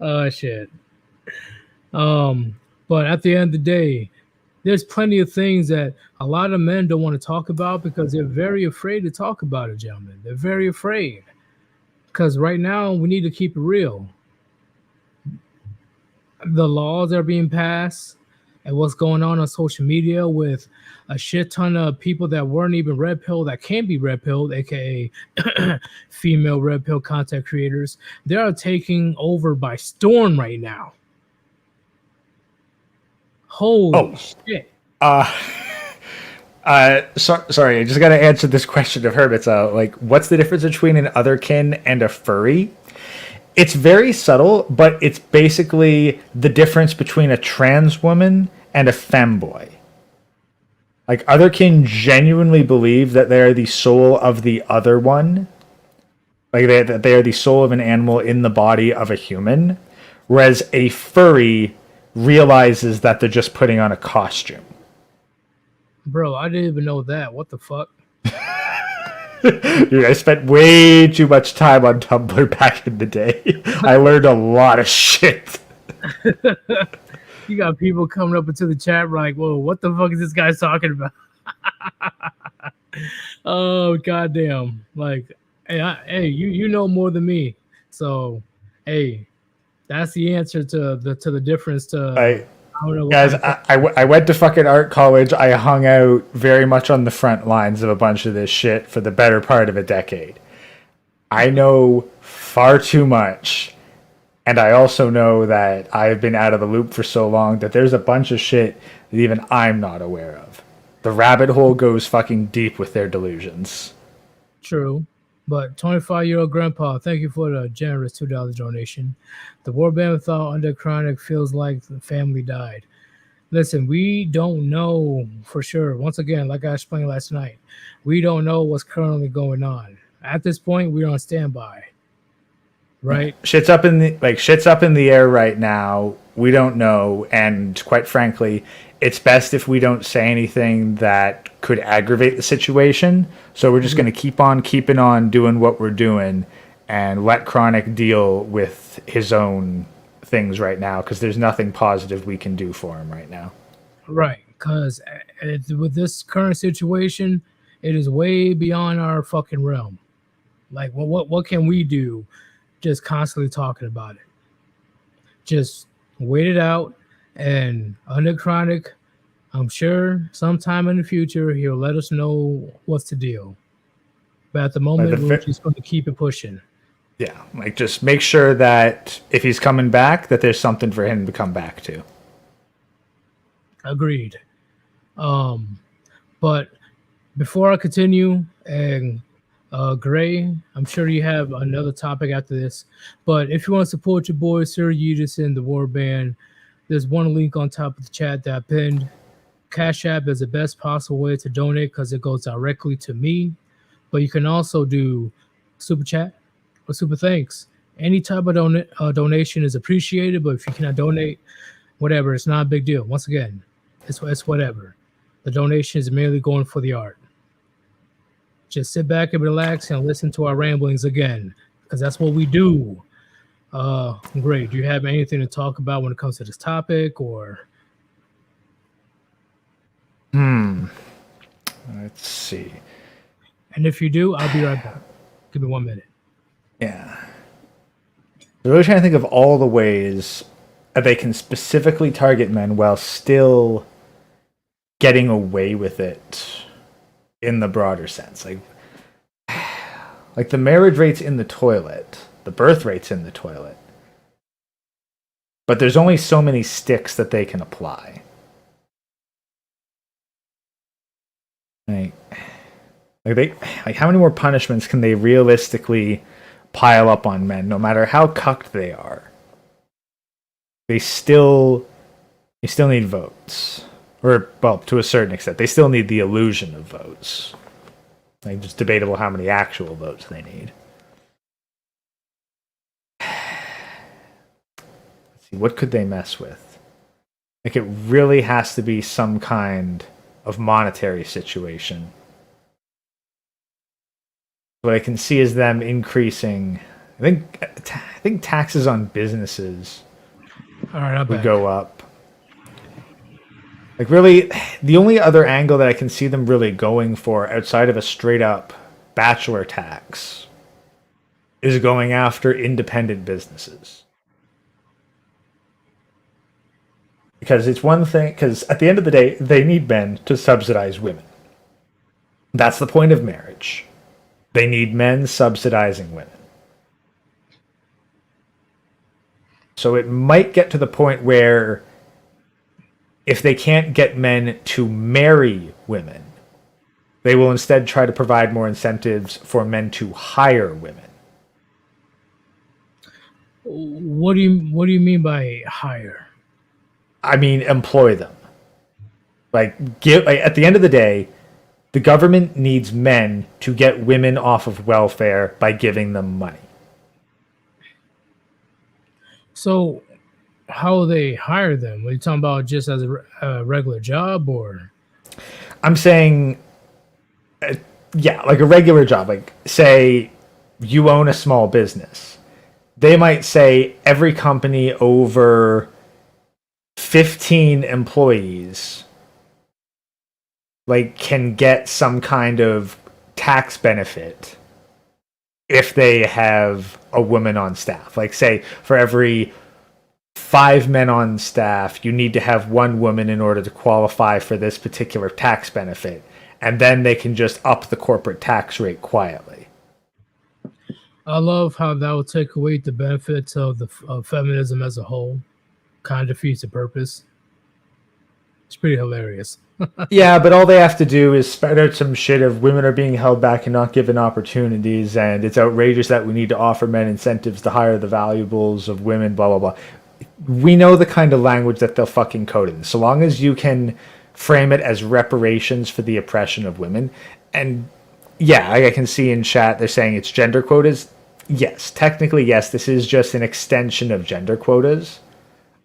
Oh shit. But at the end of the day, there's plenty of things that a lot of men don't want to talk about because they're very afraid to talk about it, gentlemen. They're very afraid. Because right now, we need to keep it real. The laws are being passed and what's going on social media with a shit ton of people that weren't even red pill that can be red pilled, aka female red pill content creators. They are taking over by storm right now. Holy shit. Sorry, I just got to answer this question of Herbert's. Like, what's the difference between an otherkin and a furry? It's very subtle, but it's basically the difference between a trans woman and a femboy. Like, otherkin genuinely believe that they are the soul of the other one. Like, that they are the soul of an animal in the body of a human. Whereas a furry realizes that they're just putting on a costume. Bro, I didn't even know that. What the fuck? Dude, I spent way too much time on Tumblr back in the day. I learned a lot of shit. You got people coming up into the chat like, whoa, what the fuck is this guy talking about? Oh, goddamn. Like, hey, you know more than me. So, hey, that's the answer to the difference to... I don't know, guys, I went to fucking art college. I hung out very much on the front lines of a bunch of this shit for the better part of a decade. I know far too much. And I also know that I've been out of the loop for so long that there's a bunch of shit that even I'm not aware of. The rabbit hole goes fucking deep with their delusions. True. But 25-year-old grandpa, thank you for the generous $2 donation. The warband thought under chronic feels like the family died. Listen, we don't know for sure. Once again, like I explained last night, we don't know what's currently going on. At this point, we're on standby. Right? Shit's up in the air right now. We don't know, and quite frankly, it's best if we don't say anything that could aggravate the situation. So we're just going to keep on keeping on doing what we're doing and let Chronic deal with his own things right now, because there's nothing positive we can do for him right now. Right, because with this current situation, it is way beyond our fucking realm. Like, what can we do? Just constantly talking about it. Just wait it out, and under Chronic, I'm sure sometime in the future he'll let us know what's the deal. But at the Like moment, we're just going to keep it pushing. yeah, like just make sure that if he's coming back, that there's something for him to come back to. Agreed. But before I continue, and Gray, I'm sure you have another topic after this. But if you want to support your boy Sir Yeetus and the War Band, there's one link on top of the chat that I pinned. Cash App is the best possible way to donate because it goes directly to me. But you can also do super chat or super thanks. Any type of donation is appreciated. But if you cannot donate, whatever, it's not a big deal. Once again, it's whatever. The donation is merely going for the art. Just sit back and relax and listen to our ramblings again, because that's what we do. Great. Do you have anything to talk about when it comes to this topic, or? Let's see. And if you do, I'll be right back. Give me 1 minute. Yeah. I'm really trying to think of all the ways that they can specifically target men while still getting away with it in the broader sense. Like the marriage rate's in the toilet, the birth rate's in the toilet. But there's only so many sticks that they can apply. Like how many more punishments can they realistically pile up on men, no matter how cucked they are? They still need votes. Or, well, to a certain extent, they still need the illusion of votes. Like, it's debatable how many actual votes they need. Let's see, what could they mess with? Like, it really has to be some kind of monetary situation. What I can see is them increasing. I think taxes on businesses would go up. Like, really, the only other angle that I can see them really going for outside of a straight up bachelor tax is going after independent businesses. Because it's one thing, because at the end of the day, they need men to subsidize women. That's the point of marriage. They need men subsidizing women. So it might get to the point where if they can't get men to marry women, they will instead try to provide more incentives for men to hire women. What do you mean by hire? I mean, employ them. Like at the end of the day, the government needs men to get women off of welfare by giving them money. So, how they hire them? Are you talking about just as a regular job, or? I'm saying, yeah, like a regular job. Like, say you own a small business. They might say every company over 15 employees like can get some kind of tax benefit if they have a woman on staff. Like, say for every 5 men on staff, you need to have 1 woman in order to qualify for this particular tax benefit, and then they can just up the corporate tax rate quietly. I love how that will take away the benefits of feminism as a whole. Kind of defeats the purpose. It's pretty hilarious. Yeah, but all they have to do is spread out some shit of women are being held back and not given opportunities, and it's outrageous that we need to offer men incentives to hire the valuables of women, blah, blah, blah. We know the kind of language that they'll fucking code in. So long as you can frame it as reparations for the oppression of women, and yeah, I can see in chat they're saying it's gender quotas. Yes, technically, yes, this is just an extension of gender quotas.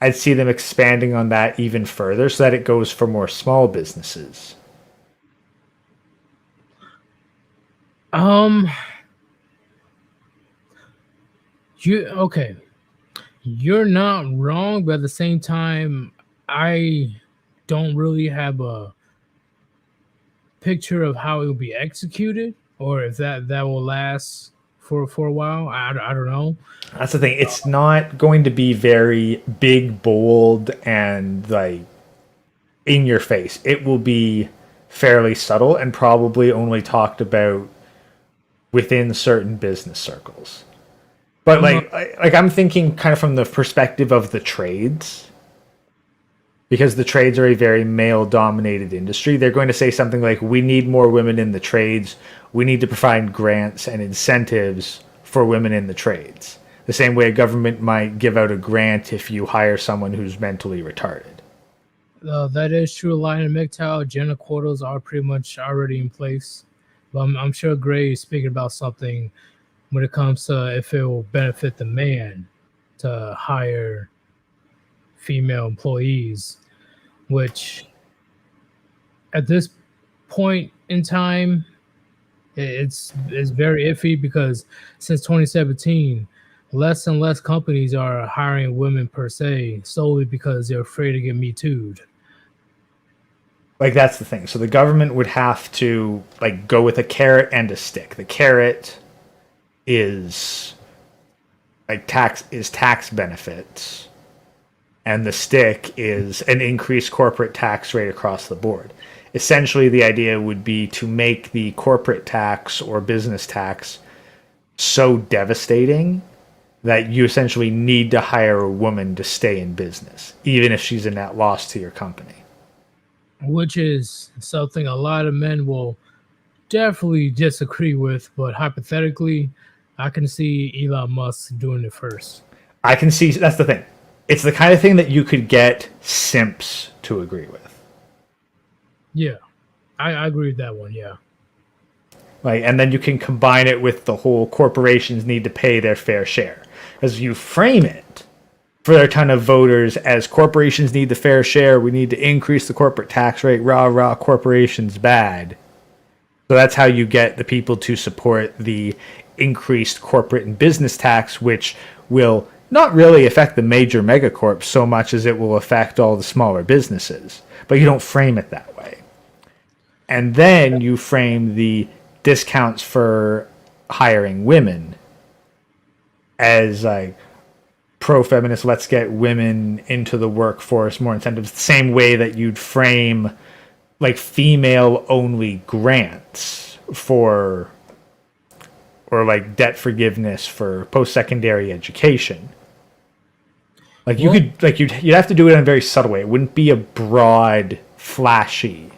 I'd see them expanding on that even further so that it goes for more small businesses. Okay. You're not wrong, but at the same time, I don't really have a picture of how it will be executed, or if that will last for a while. I don't know. That's the thing. It's not going to be very big, bold, and like in your face. It will be fairly subtle and probably only talked about within certain business circles. But I'm thinking kind of from the perspective of the trades, because the trades are a very male-dominated industry. They're going to say something like, we need more women in the trades. We need to provide grants and incentives for women in the trades. The same way a government might give out a grant if you hire someone who's mentally retarded. That is true. Lion and MGTOW gender quotas are pretty much already in place. But I'm sure Gray is speaking about something when it comes to if it will benefit the man to hire female employees, which at this point in time, it's very iffy because since 2017, less and less companies are hiring women per se solely because they're afraid to get Me Too'd. Like, that's the thing. So the government would have to like go with a carrot and a stick. The carrot is like tax benefits, and the stick is an increased corporate tax rate across the board. Essentially, the idea would be to make the corporate tax or business tax so devastating that you essentially need to hire a woman to stay in business, even if she's a net loss to your company. Which is something a lot of men will definitely disagree with, but hypothetically, I can see Elon Musk doing it first. I can see, that's the thing. It's the kind of thing that you could get simps to agree with. Yeah, I agree with that one, yeah. Like, and then you can combine it with the whole corporations need to pay their fair share. As you frame it for a ton of voters as corporations need the fair share, we need to increase the corporate tax rate, rah, rah, corporations bad. So that's how you get the people to support the increased corporate and business tax, which will not really affect the major megacorps so much as it will affect all the smaller businesses. But you don't frame it that way. And then you frame the discounts for hiring women as like pro-feminist, let's get women into the workforce, more incentives, the same way that you'd frame like female-only grants for, or like debt forgiveness for post-secondary education. Like you could, like you'd have to do it in a very subtle way. It wouldn't be a broad, flashy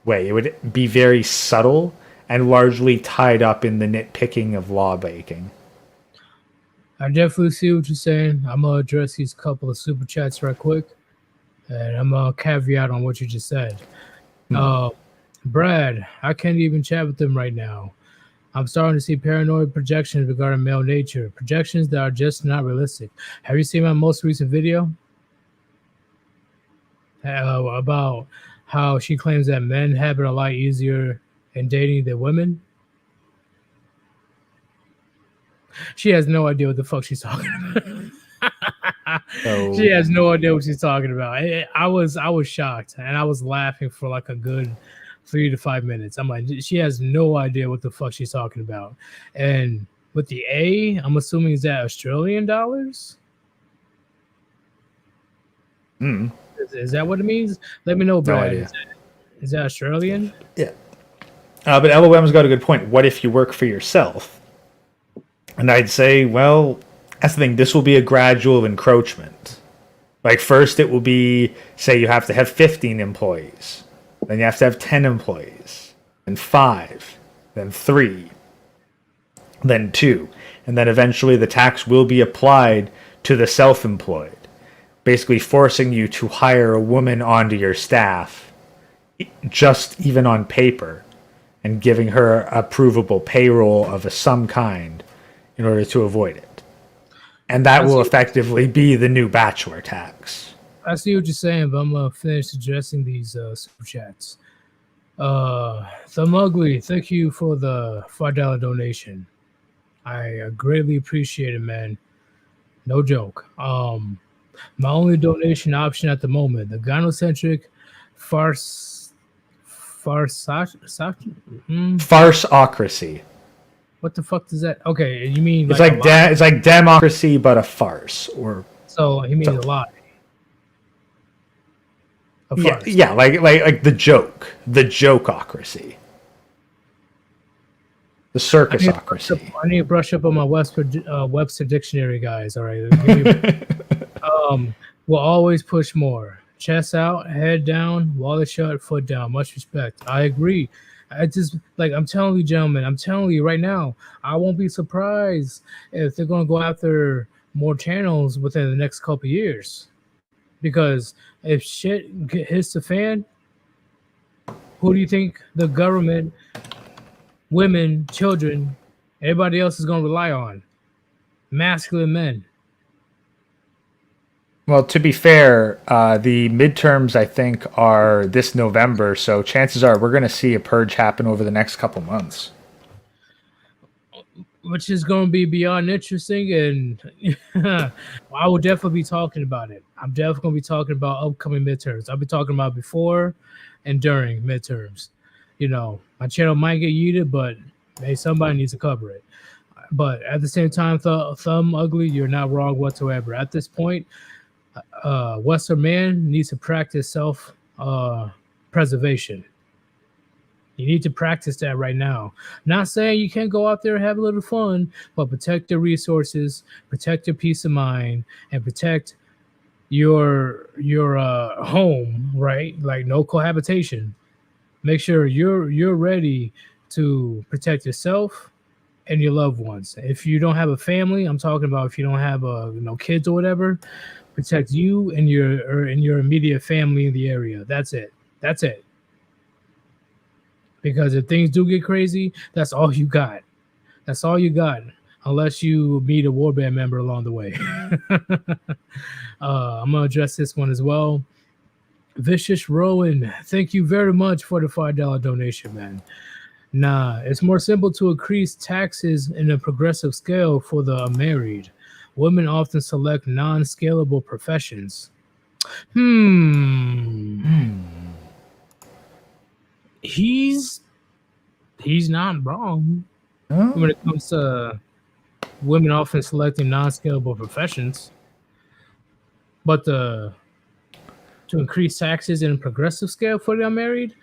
way. It would be very subtle and largely tied up in the nitpicking of lawmaking. I definitely see what you're saying. I'm going to address these couple of super chats right quick, and I'm going to caveat on what you just said. Brad, I can't even chat with them right now. I'm starting to see paranoid projections regarding male nature, projections that are just not realistic. Have you seen my most recent video about how she claims that men have it a lot easier in dating than women? She has no idea what the fuck she's talking about. She has no idea what she's talking about. I was shocked, and I was laughing for like a good 3 to 5 minutes. I'm like, she has no idea what the fuck she's talking about. And with the A, I'm assuming is that Australian dollars? Is that what it means? Let me know, Brad. No idea. Is that Australian? Yeah. But LOM's got a good point. What if you work for yourself? And I'd say, well, that's the thing. This will be a gradual encroachment. Like, first it will be, say you have to have 15 employees. Then you have to have 10 employees. Then 5. Then 3. Then 2. And then eventually the tax will be applied to the self-employed. Basically forcing you to hire a woman onto your staff, just even on paper, and giving her a provable payroll of some kind in order to avoid it. And that will effectively be the new bachelor tax. I see what you're saying, but I'm going to finish addressing these super chats. Thumb Ugly, thank you for the $5 donation. I greatly appreciate it, man. No joke. My only donation option at the moment, the gynocentric Farceocracy. What the fuck does that? Okay, you mean It's it's like democracy, but a farce, or so he means a lie. A farce. Yeah, like the jokeocracy. The circusocracy. I need to brush up on my Webster dictionary, guys. All right. Will always push more. Chest out, head down, wallet shut, foot down. Much respect. I agree. I just like I'm telling you, gentlemen. I'm telling you right now. I won't be surprised if they're gonna go after more channels within the next couple of years. Because if shit hits the fan, who do you think the government, women, children, everybody else is gonna rely on? Masculine men. Well, to be fair, the midterms, I think, are this November, so chances are we're going to see a purge happen over the next couple months. Which is going to be beyond interesting, and I will definitely be talking about it. I'm definitely going to be talking about upcoming midterms. I'll be talking about before and during midterms. You know, my channel might get yeeted, but hey, somebody needs to cover it. But at the same time, thumb ugly, you're not wrong whatsoever. At this point, Western man needs to practice self preservation. You need to practice that right now. Not saying you can't go out there and have a little fun, but protect your resources, protect your peace of mind, and protect your home, right? Like no cohabitation. Make sure you're ready to protect yourself and your loved ones. If you don't have a family, I'm talking about if you don't have kids or whatever, protect you and your immediate family in the area. That's it. That's it. Because if things do get crazy, that's all you got. That's all you got, unless you meet a warband member along the way. I'm gonna address this one as well. Vicious Rowan, thank you very much for the $5 donation, man. Nah, it's more simple to increase taxes in a progressive scale for the unmarried. Women often select non-scalable professions. He's not wrong when it comes to women often selecting non-scalable professions. But to increase taxes in a progressive scale for the unmarried,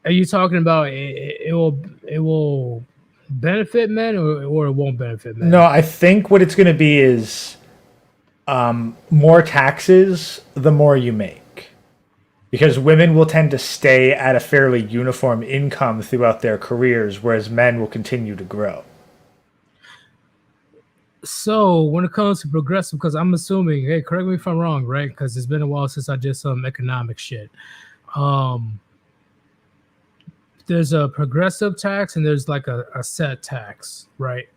are you talking about it will benefit men or it won't benefit men? No, I think what it's going to be is more taxes the more you make. Because women will tend to stay at a fairly uniform income throughout their careers, whereas men will continue to grow. So when it comes to progressive, because I'm assuming, hey, correct me if I'm wrong, right? Because it's been a while since I did some economic shit. There's a progressive tax and there's like a set tax, right?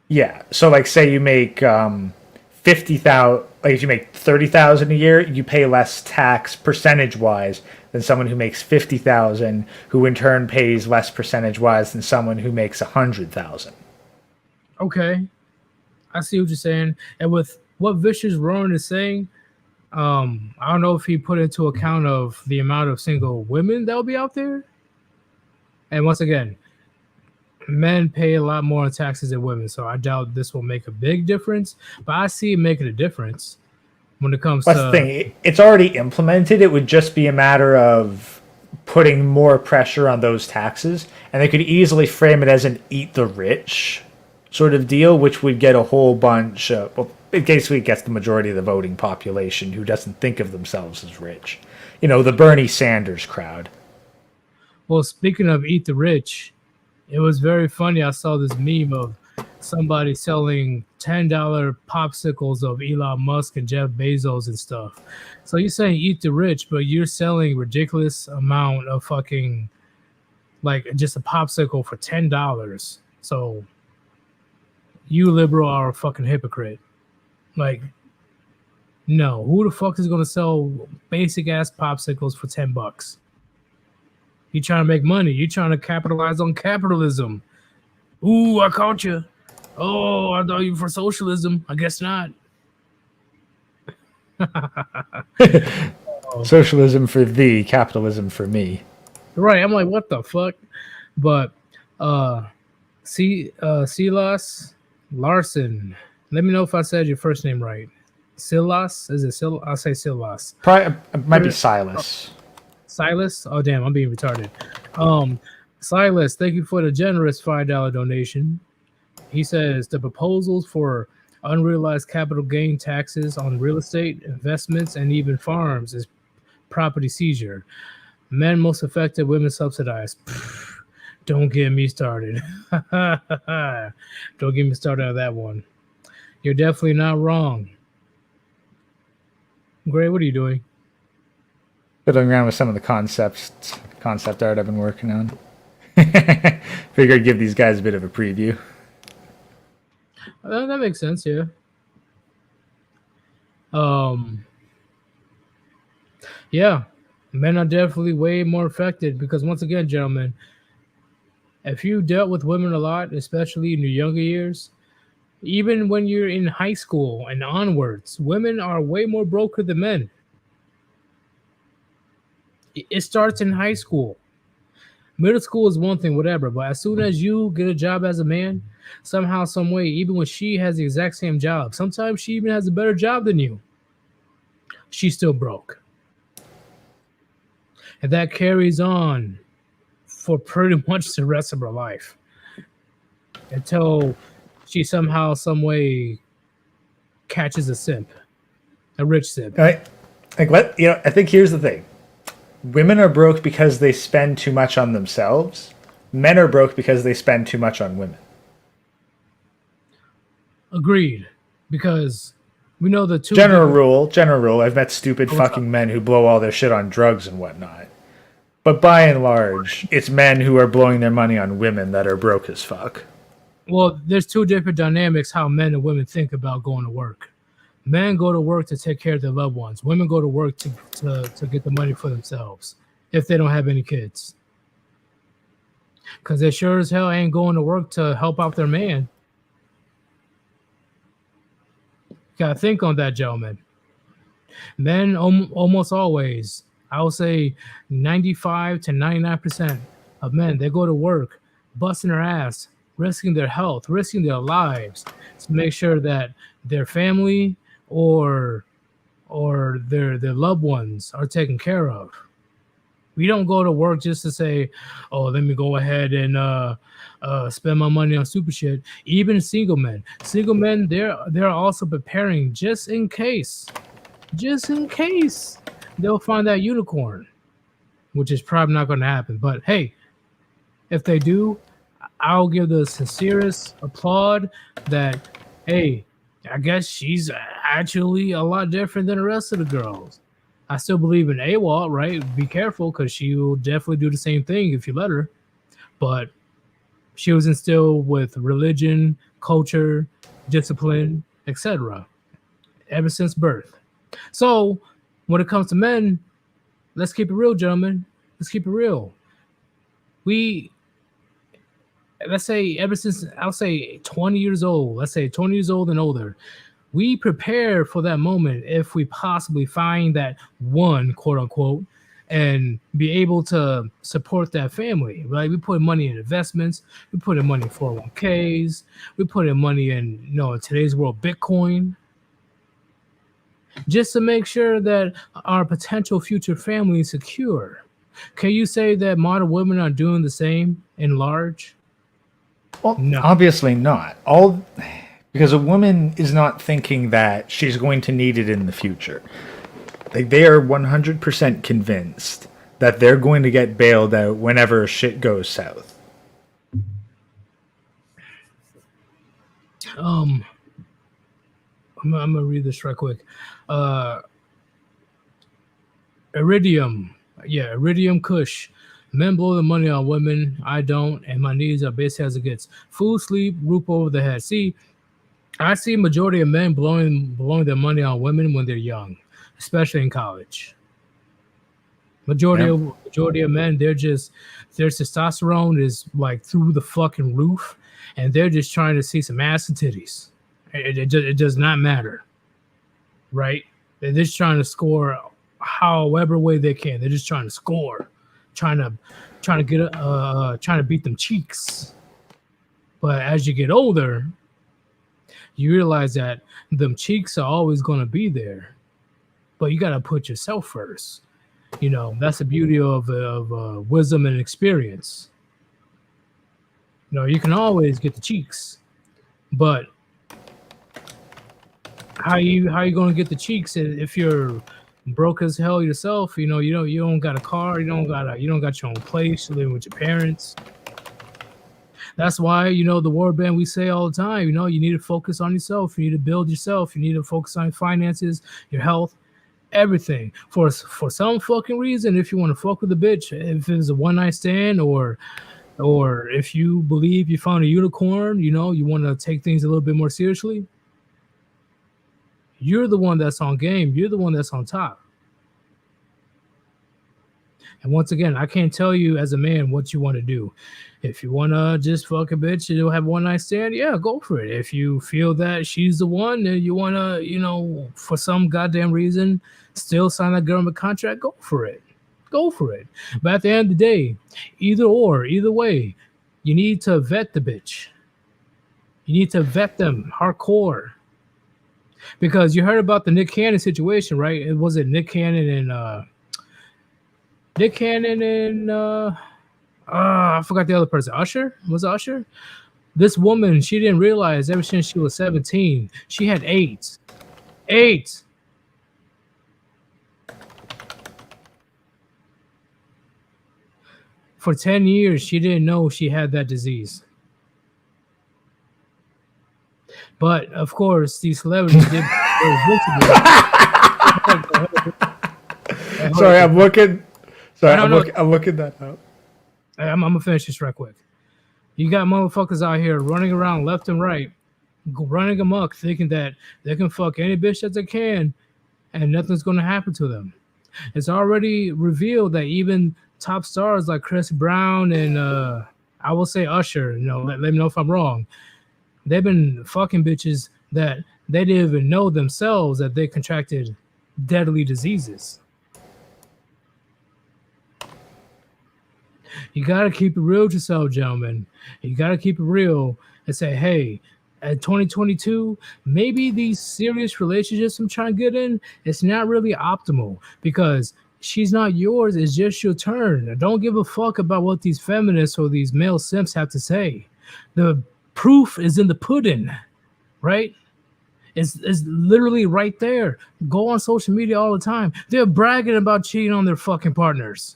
Yeah. So like say you make 50,000, like if you make 30,000 a year, you pay less tax percentage wise than someone who makes 50,000, who in turn pays less percentage wise than someone who makes 100,000. Okay. I see what you're saying. And with what Vicious Rowan is saying, I don't know if he put into account of the amount of single women that will be out there. And once again, men pay a lot more in taxes than women, so I doubt this will make a big difference. But I see it making a difference when it comes That's the thing. It's already implemented. It would just be a matter of putting more pressure on those taxes, and they could easily frame it as an eat the rich sort of deal, which would get a whole bunch of, well, it basically gets the majority of the voting population who doesn't think of themselves as rich. You know, the Bernie Sanders crowd. Well, speaking of eat the rich, it was very funny. I saw this meme of somebody selling $10 popsicles of Elon Musk and Jeff Bezos and stuff. So you're saying eat the rich, but you're selling ridiculous amount of fucking, like, just a popsicle for $10. So you liberal are a fucking hypocrite. Like, no, who the fuck is gonna sell basic ass popsicles for $10? You trying to make money. You trying to capitalize on capitalism. Ooh, I caught you. Oh, I thought you were for socialism. I guess not. Socialism for thee, capitalism for me. Right. I'm like, what the fuck? But Silas Larson. Let me know if I said your first name right. Silas? Is it Silas? I'll say Silas. Probably, it might be Silas. Silas? Oh damn, I'm being retarded. Silas, thank you for the generous $5 donation. He says the proposals for unrealized capital gain taxes on real estate, investments, and even farms is property seizure. Men most affected, women subsidized. Pfft, don't get me started. Don't get me started on that one. You're definitely not wrong. Gray, what are you doing? Fiddling around with some of the concept art I've been working on. Figured I'd give these guys a bit of a preview. That makes sense, yeah. Yeah, men are definitely way more affected because once again, gentlemen, if you dealt with women a lot, especially in your younger years, even when you're in high school and onwards, women are way more broker than men. It starts in high school. Middle school is one thing, whatever, but as soon as you get a job as a man, somehow, some way, even when she has the exact same job, sometimes she even has a better job than you, she's still broke. And that carries on for pretty much the rest of her life until she somehow, some way catches a simp, a rich simp. Right? Like what? I think here's the thing. Women are broke because they spend too much on themselves. Men are broke because they spend too much on women. Agreed. Because we know the two General rule. I've met stupid fucking men who blow all their shit on drugs and whatnot. But by and large, it's men who are blowing their money on women that are broke as fuck. Well, there's two different dynamics how men and women think about going to work. Men go to work to take care of their loved ones. Women go to work to get the money for themselves if they don't have any kids. Because they sure as hell ain't going to work to help out their man. Gotta think on that, gentlemen. Men almost always, I would say 95 to 99% of men, they go to work busting their ass, risking their health, risking their lives to make sure that their family or their loved ones are taken care of. We don't go to work just to say, oh, let me go ahead and spend my money on stupid shit. Even single men, they're also preparing just in case they'll find that unicorn, which is probably not going to happen. But hey, if they do, I'll give the sincerest applaud that, hey, I guess she's actually a lot different than the rest of the girls. I still believe in AWOL, right? Be careful because she will definitely do the same thing if you let her. But she was instilled with religion, culture, discipline, etc. ever since birth. So when it comes to men, let's keep it real, gentlemen. Let's keep it real. Let's say ever since, I'll say 20 years old, let's say 20 years old and older, we prepare for that moment if we possibly find that one, quote unquote, and be able to support that family, right? We put money in investments, we put in money in 401ks, we put in money in, in today's world, Bitcoin, just to make sure that our potential future family is secure. Can you say that modern women are doing the same in large? Well, no. Obviously not. Because a woman is not thinking that she's going to need it in the future. They are 100% convinced that they're going to get bailed out whenever shit goes south. I'm gonna read this right quick. Iridium Kush. Men blow the money on women. I don't, and my needs are basic as it gets. Food, sleep, roof over the head. See, I see majority of men blowing their money on women when they're young, especially in college. Majority of men, their testosterone is like through the fucking roof, and they're just trying to see some ass and titties. It does not matter, right? They're just trying to score however way they can. They're just trying to score. Trying to beat them cheeks. But as you get older, you realize that them cheeks are always going to be there, but you got to put yourself first. That's the beauty of wisdom and experience. You can always get the cheeks, but how you gonna get the cheeks if you're broke as hell yourself? You don't got a car, you don't got your own place, you're living with your parents. That's why the war band we say all the time. You need to focus on yourself. You need to build yourself. You need to focus on your finances, your health, everything. For some fucking reason, if you want to fuck with a bitch, if it's a one night stand, or if you believe you found a unicorn, you want to take things a little bit more seriously. You're the one that's on game. You're the one that's on top. And once again, I can't tell you as a man what you want to do. If you want to just fuck a bitch and you'll have one night stand, yeah, go for it. If you feel that she's the one and you want to, for some goddamn reason, still sign that government contract, go for it. Go for it. But at the end of the day, either way, you need to vet the bitch. You need to vet them hardcore. Because you heard about the Nick Cannon situation, right? It was Nick Cannon and I forgot the other person. Usher? Was it Usher? This woman, she didn't realize ever since she was 17, she had AIDS. AIDS. For 10 years, she didn't know she had that disease. But of course, these celebrities did. Sorry, I'm looking. I'm looking that up. I'm gonna finish this right quick. You got motherfuckers out here running around left and right, running amok, thinking that they can fuck any bitch that they can, and nothing's gonna happen to them. It's already revealed that even top stars like Chris Brown and I will say Usher, let me know if I'm wrong. They've been fucking bitches that they didn't even know themselves that they contracted deadly diseases. You got to keep it real with yourself, gentlemen. You got to keep it real and say, hey, at 2022, maybe these serious relationships I'm trying to get in, it's not really optimal because she's not yours. It's just your turn. Don't give a fuck about what these feminists or these male simps have to say. The proof is in the pudding, right? It's literally right there. Go on social media all the time. They're bragging about cheating on their fucking partners.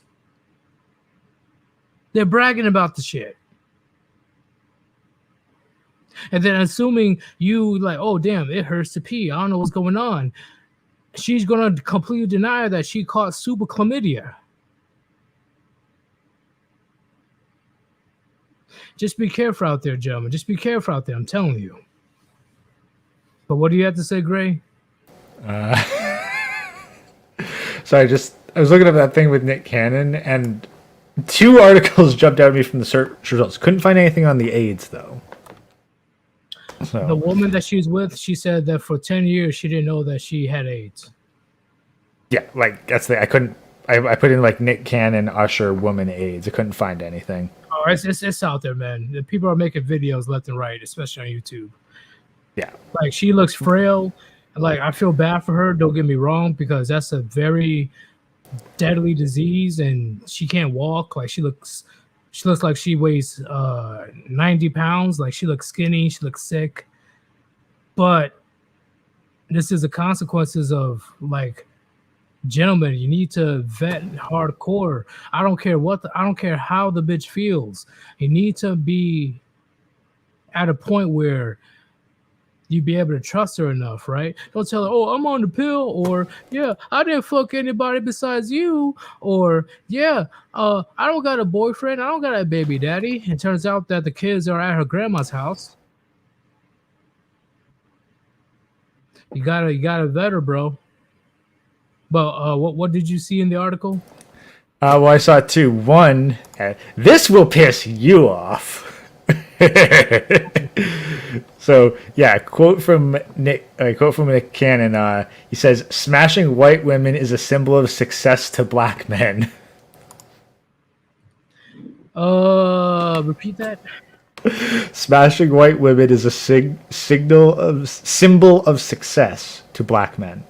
They're bragging about the shit. And then assuming you like, oh, damn, it hurts to pee. I don't know what's going on. She's going to completely deny that she caught super chlamydia. Just be careful out there, gentlemen. Just be careful out there. I'm telling you. But what do you have to say, Gray? Sorry, I was looking at that thing with Nick Cannon, and 2 articles jumped out at me from the search results. Couldn't find anything on the AIDS, though. So. The woman that she's with, she said that for 10 years she didn't know that she had AIDS. Yeah, like that's I couldn't. I put in like Nick Cannon, Usher, woman AIDS. I couldn't find anything. Oh, it's out there, man. The people are making videos left and right, especially on YouTube. Yeah, like she looks frail. Like I feel bad for her. Don't get me wrong, because that's a very deadly disease, and she can't walk. Like she looks like she weighs 90 pounds. Like she looks skinny. She looks sick. But this is the consequences of like. Gentlemen, you need to vet hardcore. I don't care how the bitch feels. You need to be at a point where you be able to trust her enough, right? Don't tell her, oh, I'm on the pill, or yeah, I didn't fuck anybody besides you, or yeah, I don't got a boyfriend, I don't got a baby daddy. It turns out that the kids are at her grandma's house. You gotta vet her, bro. But what did you see in the article? Well, I saw 2. One, this will piss you off. So yeah, quote from Nick Cannon. He says, "Smashing white women is a symbol of success to black men." Repeat that. Smashing white women is a symbol of success to black men.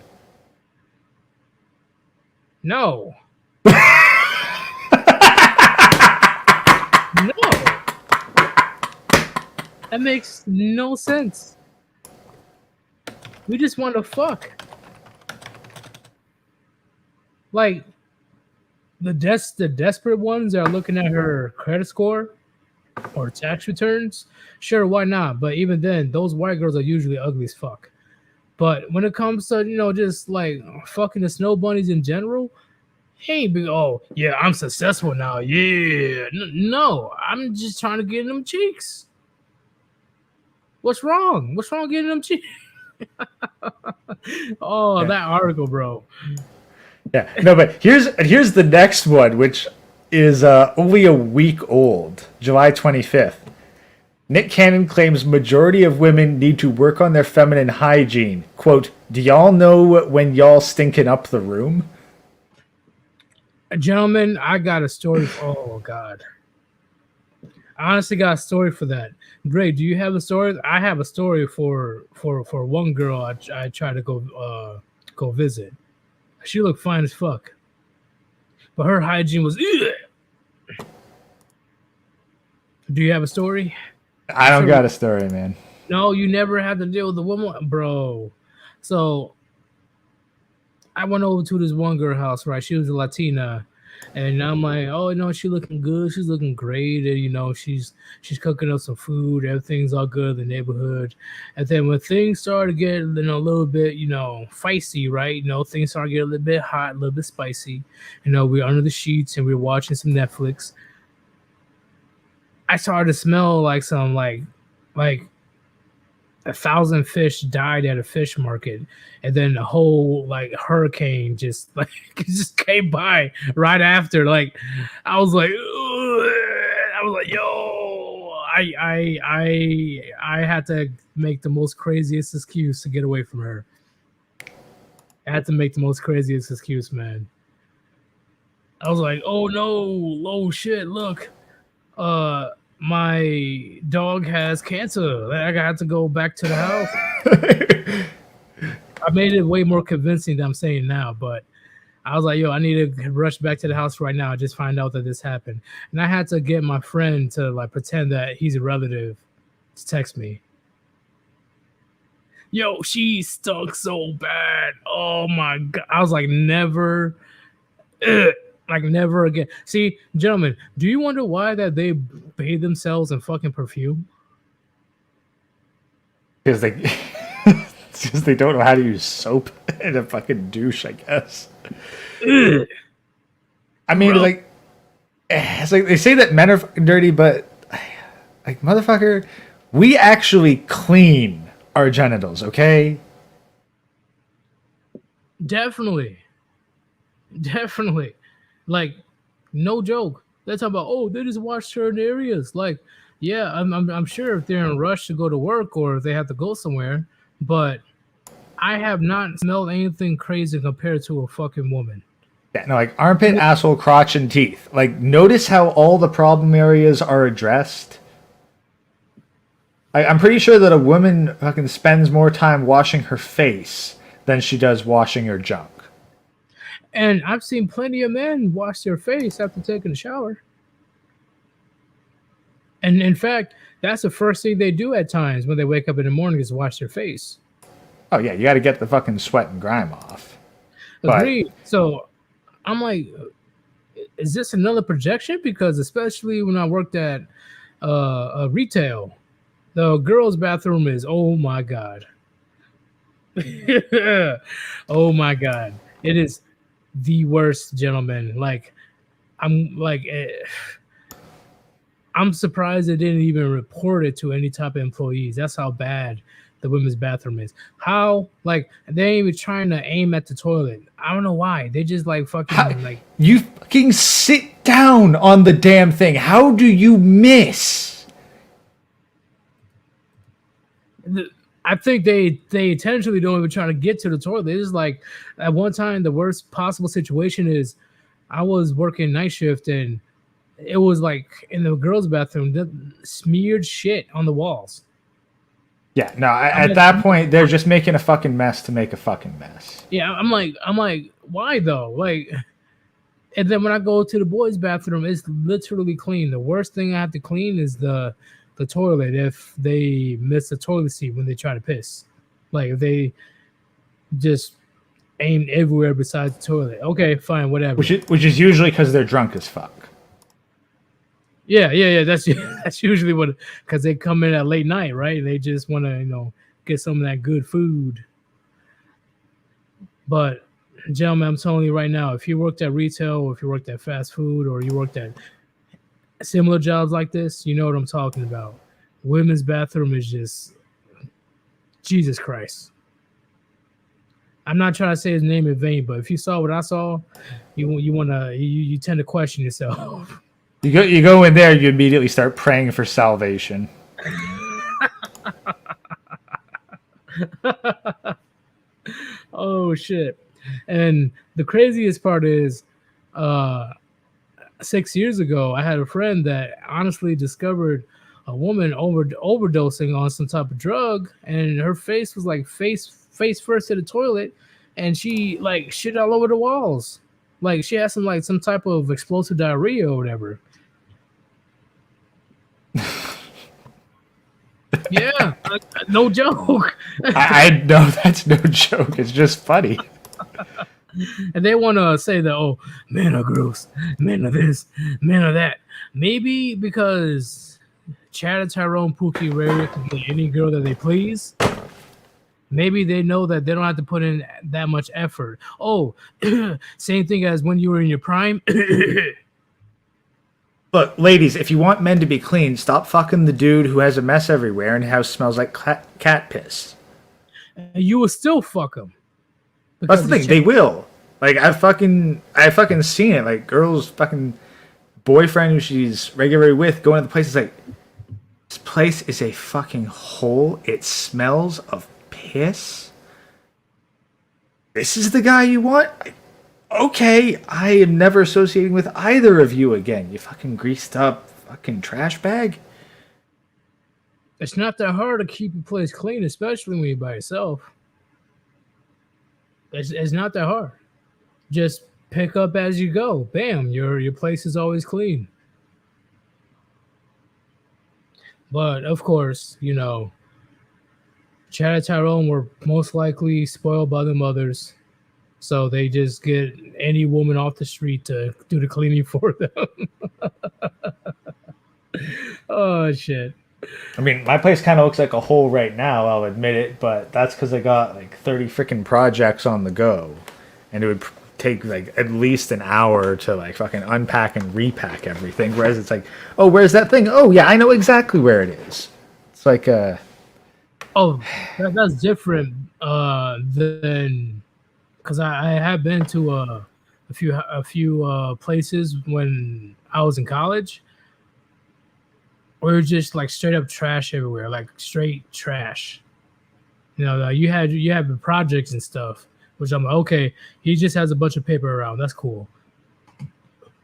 No. No. That makes no sense. We just want to fuck. Like the desperate ones that are looking at her credit score or tax returns. Sure, why not? But even then, those white girls are usually ugly as fuck. But when it comes to just like fucking the snow bunnies in general, hey, big oh yeah, I'm successful now. Yeah, no, I'm just trying to get in them cheeks. What's wrong? What's wrong getting them cheeks? Oh, Yeah. that article, bro. Yeah, no, but here's the next one, which is only a week old, July 25th. Nick Cannon claims majority of women need to work on their feminine hygiene. Quote, do y'all know when y'all stinking up the room? Gentlemen, I got a story. Oh God, I honestly got a story for that. Great. Do you have a story? I have a story for one girl I tried to go visit. She looked fine as fuck, but her hygiene was. Ugh. Do you have a story? I don't got a story, man. No, you never had to deal with the woman, bro. So I went over to this one girl house, right? She was a Latina, and I'm like, oh no, she looking good. She's looking great. And, she's cooking up some food. Everything's all good in the neighborhood. And then when things started to get a little bit, feisty, right? Things started to get a little bit hot, a little bit spicy. We're under the sheets and we're watching some Netflix. I started to smell like some like 1,000 fish died at a fish market, and then the whole hurricane just just came by right after. Like I was like, yo, I had to make the most craziest excuse to get away from her. I had to make the most craziest excuse, man. I was like, oh no, oh shit, look, my dog has cancer. I got to go back to the house. I made it way more convincing than I'm saying now, but I was like, yo, I need to rush back to the house right now. I just find out that this happened. And I had to get my friend to pretend that he's a relative to text me. Yo, she stunk so bad. Oh my God. I was like, never. Never again. See, gentlemen, do you wonder why that they bathe themselves in fucking perfume? Because they don't know how to use soap in a fucking douche, I guess. Ugh. I mean, it's like they say that men are fucking dirty, but motherfucker, we actually clean our genitals, okay? Definitely. Like, no joke. They're talking about, oh, they just wash certain areas. Like, yeah, I'm sure if they're in a rush to go to work or if they have to go somewhere, but I have not smelled anything crazy compared to a fucking woman. Yeah, no, armpit, asshole, crotch, and teeth. Notice how all the problem areas are addressed. I'm pretty sure that a woman fucking spends more time washing her face than she does washing her junk. And I've seen plenty of men wash their face after taking a shower. And in fact, that's the first thing they do at times when they wake up in the morning is wash their face. Oh, yeah, you got to get the fucking sweat and grime off. Agreed. So I'm like, is this another projection? Because especially when I worked at retail, the girls' bathroom is, oh my God. Oh my God. It is the worst, gentlemen. I'm surprised they didn't even report it to any top employees. That's how bad the women's bathroom is. How they ain't even trying to aim at the toilet. I don't know why. They just you fucking sit down on the damn thing. How do you miss? I think they intentionally don't even try to get to the toilet. It's like at one time the worst possible situation is I was working night shift and it was in the girls' bathroom, smeared shit on the walls. Yeah, no, at that point they're just making a fucking mess to make a fucking mess. Yeah, I'm like, why though? And then when I go to the boys' bathroom, it's literally clean. The worst thing I have to clean is the the toilet if they miss the toilet seat when they try to piss. Like if they just aim everywhere besides the toilet. Okay, fine, whatever. Which is usually because they're drunk as fuck. Yeah. That's usually what, because they come in at late night, right? They just want to get some of that good food. But gentlemen, I'm telling you right now, if you worked at retail or if you worked at fast food or you worked at similar jobs like this, you know what I'm talking about. Women's bathroom is just Jesus Christ. I'm not trying to say his name in vain, but if you saw what I saw, you tend to question yourself. You go in there, you immediately start praying for salvation. Oh shit. And the craziest part is 6 years ago, I had a friend that honestly discovered a woman overdosing on some type of drug, and her face was like face first to the toilet, and she like shit all over the walls. Like she had some type of explosive diarrhea or whatever. Yeah, no joke. I know that's no joke. It's just funny. And they want to say that, oh, men are gross, men are this, men are that. Maybe because Chad, Tyrone, Pookie, Ray can get any girl that they please. Maybe they know that they don't have to put in that much effort. Oh, same thing as when you were in your prime. Look, ladies, if you want men to be clean, stop fucking the dude who has a mess everywhere and house smells like cat piss. You will still fuck them. That's the thing. They will. Like I fucking seen it. Like girls' fucking boyfriend who she's regularly with going to the place is like, this place is a fucking hole. It smells of piss. This is the guy you want? Okay, I am never associating with either of you again. You fucking greased up fucking trash bag. It's not that hard to keep a place clean, especially when you're by yourself. It's not that hard. Just pick up as you go. Bam, your place is always clean. But of course, Chad and Tyrone were most likely spoiled by their mothers. So they just get any woman off the street to do the cleaning for them. Oh, shit. I mean, my place kind of looks like a hole right now, I'll admit it, but that's because I got like 30 freaking projects on the go. And it would take like at least an hour to like fucking unpack and repack everything. Whereas it's like, oh, where's that thing? Oh, yeah, I know exactly where it is. It's like, oh, that's different than, because I have been to a few places when I was in college. Where it's just like straight up trash everywhere, like straight trash. You had the projects and stuff, which I'm like, okay, he just has a bunch of paper around. That's cool.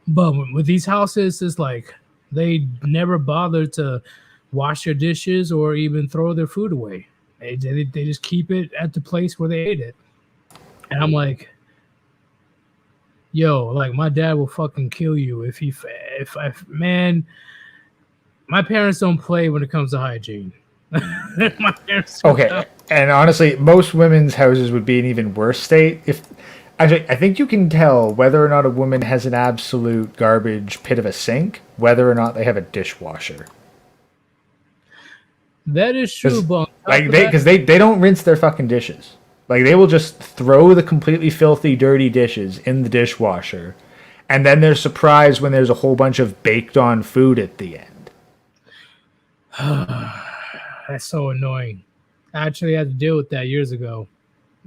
But with these houses, it's like they never bother to wash their dishes or even throw their food away. They just keep it at the place where they ate it. And I'm like, yo, like my dad will fucking kill you if man. My parents don't play when it comes to hygiene. My parents okay, and honestly, most women's houses would be in even worse state. I think you can tell whether or not a woman has an absolute garbage pit of a sink, whether or not they have a dishwasher. That is true, but because they don't rinse their fucking dishes. Like they will just throw the completely filthy, dirty dishes in the dishwasher, and then they're surprised when there's a whole bunch of baked on food at the end. That's so annoying. I actually had to deal with that years ago.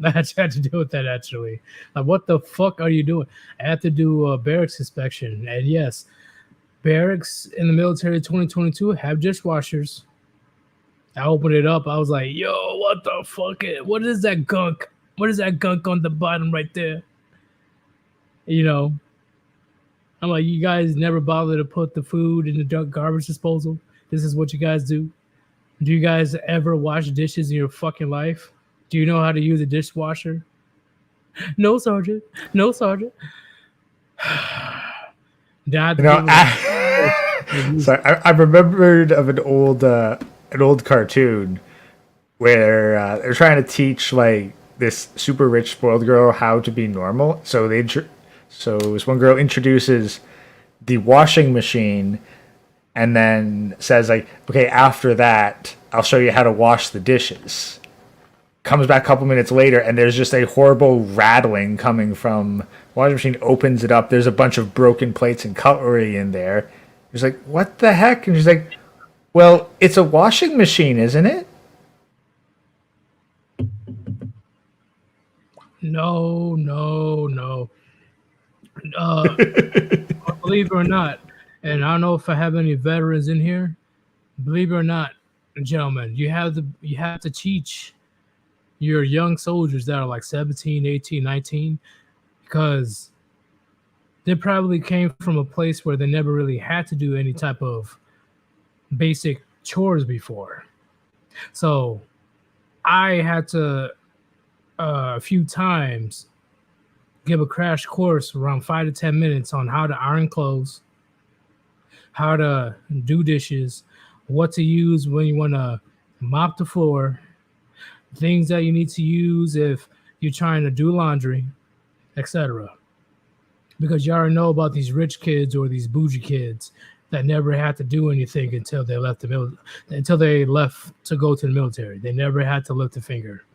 Actually. Like, what the fuck are you doing? I had to do a barracks inspection. And yes, barracks in the military 2022 have dishwashers. I opened it up. I was like, yo, what the fuck? What is that gunk? What is that gunk on the bottom right there? I'm like, you guys never bother to put the food in the garbage disposal? This is what you guys do? Do you guys ever wash dishes in your fucking life? Do you know how to use a dishwasher? No, Sergeant. No, Sergeant. So I remembered of an old cartoon where they're trying to teach like this super rich spoiled girl how to be normal. So this one girl introduces the washing machine and then says like, okay, after that, I'll show you how to wash the dishes. Comes back a couple minutes later, and there's just a horrible rattling coming from the washing machine. Opens it up. There's a bunch of broken plates and cutlery in there. He's like, what the heck? And she's like, well, it's a washing machine, isn't it? No. Believe it or not, and I don't know if I have any veterans in here. Believe it or not, gentlemen, you have to teach your young soldiers that are like 17, 18, 19, because they probably came from a place where they never really had to do any type of basic chores before. So I had to a few times give a crash course around 5 to 10 minutes on how to iron clothes, how to do dishes, what to use when you want to mop the floor, things that you need to use if you're trying to do laundry, etc. Because you already know about these rich kids or these bougie kids that never had to do anything until they left until they left to go to the military. They never had to lift a finger.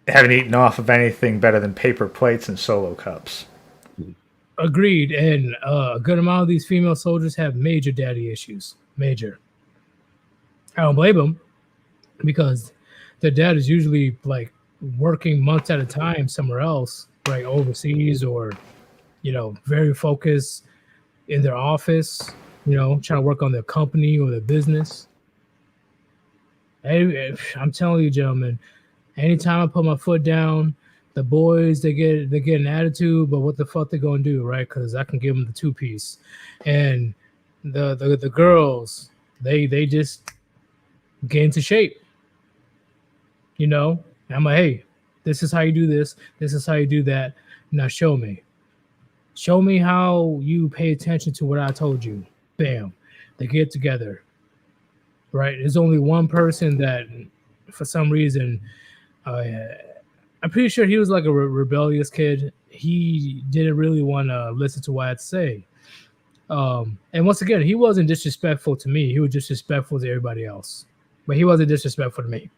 They haven't eaten off of anything better than paper plates and Solo cups. Agreed. And a good amount of these female soldiers have major daddy issues. Major. I don't blame them, because their dad is usually like working months at a time somewhere else, like overseas, or very focused in their office, trying to work on their company or their business. I'm telling you, gentlemen, anytime I put my foot down, the boys they get an attitude, but what the fuck they gonna do, right? Because I can give them the 2-piece, and the girls they just get into shape. I'm like, hey, this is how you do this. This is how you do that. Now show me. Show me how you pay attention to what I told you. Bam. They get together. Right? There's only one person that, for some reason, I'm pretty sure he was like a rebellious kid. He didn't really want to listen to what I had to say. And once again, he wasn't disrespectful to me. He was disrespectful to everybody else. But he wasn't disrespectful to me,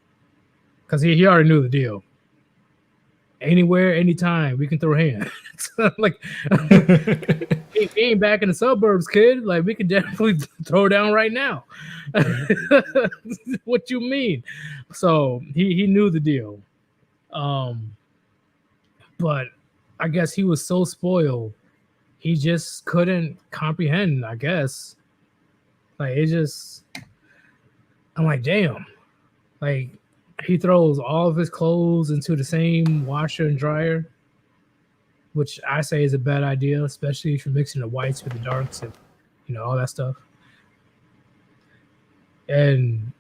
because he already knew the deal. Anywhere, anytime, we can throw hands. Like, he ain't back in the suburbs, kid. Like, we can definitely throw down right now. What you mean? So he knew the deal. But I guess he was so spoiled, he just couldn't comprehend, I guess. Like, I'm like, damn. Like, he throws all of his clothes into the same washer and dryer, which I say is a bad idea, especially if you're mixing the whites with the darks and all that stuff. And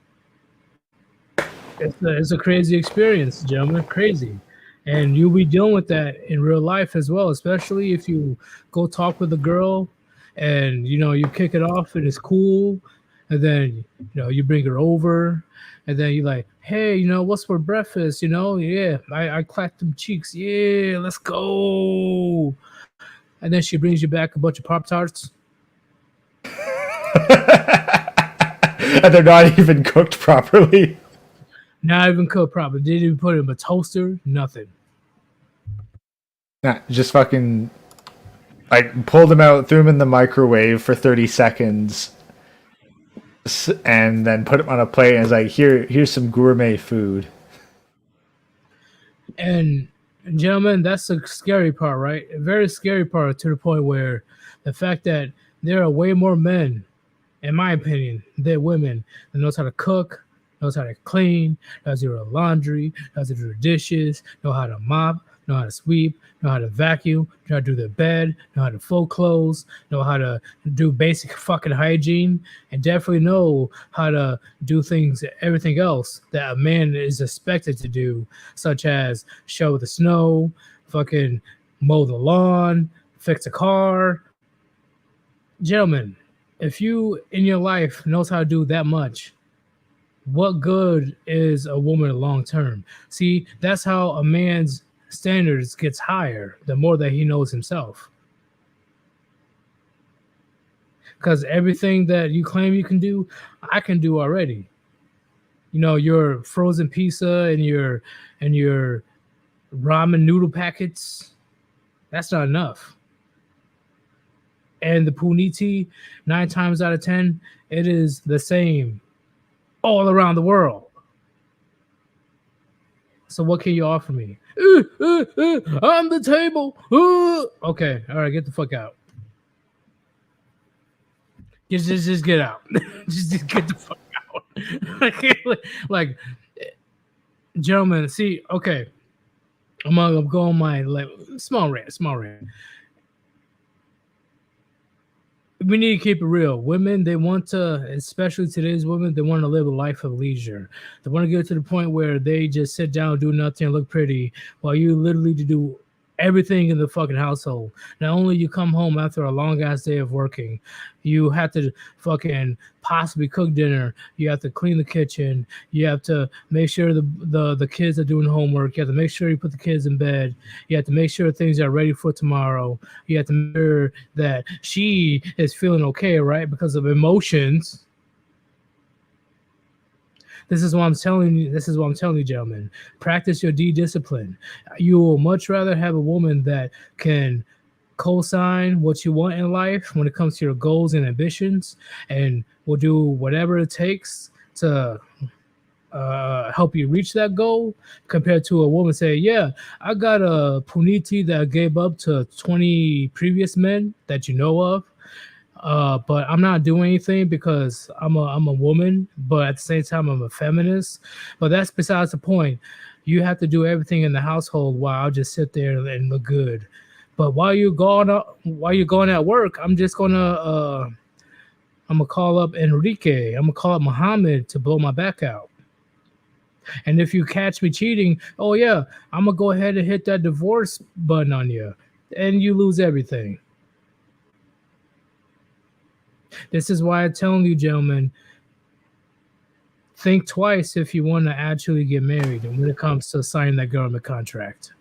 it's a crazy experience, gentlemen. Crazy. And you'll be dealing with that in real life as well, especially if you go talk with a girl and you kick it off and it's cool, and then you bring her over, and then you're like, hey, what's for breakfast? Yeah, I clapped them cheeks. Yeah, let's go. And then she brings you back a bunch of Pop-Tarts. And they're not even cooked properly. Not even cooked properly. Didn't even put it in a toaster. Nothing. Nah, just fucking like pulled them out, threw them in the microwave for 30 seconds, and then put them on a plate, and it's like, here's some gourmet food. And gentlemen, that's the scary part, right? A very scary part, to the point where the fact that there are way more men, in my opinion, than women that knows how to cook, knows how to clean, knows how to do laundry, knows how to do dishes, know how to mop, know how to sweep, know how to vacuum, know how to do their bed, know how to fold clothes, know how to do basic fucking hygiene, and definitely know how to do everything else that a man is expected to do, such as shovel the snow, fucking mow the lawn, fix a car. Gentlemen, if you in your life knows how to do that much, what good is a woman long term? See, that's how a man's standards gets higher the more that he knows himself. Because everything that you claim you can do, I can do already. You know, your frozen pizza and your ramen noodle packets, that's not enough. And the puniti, 9 times out of 10, it is the same all around the world. So what can you offer me? I'm the table. Okay, all right, get the fuck out. Just get out. just get the fuck out. like, gentlemen, see, okay. I'm gonna go on my small rant. We need to keep it real. Women, they want to, especially today's women, they want to live a life of leisure. They want to get to the point where they just sit down, do nothing, and look pretty, while you literally do everything in the fucking household. Not only you come home after a long ass day of working, you have to fucking possibly cook dinner. You have to clean the kitchen. You have to make sure the kids are doing homework. You have to make sure you put the kids in bed. You have to make sure things are ready for tomorrow. You have to make sure that she is feeling okay, right? Because of emotions. This is what I'm telling you, gentlemen. Practice your discipline. You will much rather have a woman that can co-sign what you want in life when it comes to your goals and ambitions, and will do whatever it takes to help you reach that goal, compared to a woman say, yeah, I got a puniti that gave up to 20 previous men that you know of. But I'm not doing anything because I'm a woman, but at the same time I'm a feminist. But that's besides the point. You have to do everything in the household while I'll just sit there and look good. But while you're going at work, I'm gonna call up Enrique. I'm gonna call up Muhammad to blow my back out. And if you catch me cheating, oh yeah, I'm gonna go ahead and hit that divorce button on you, and you lose everything. This is why I'm telling you, gentlemen, think twice if you want to actually get married and when it comes to signing that government contract.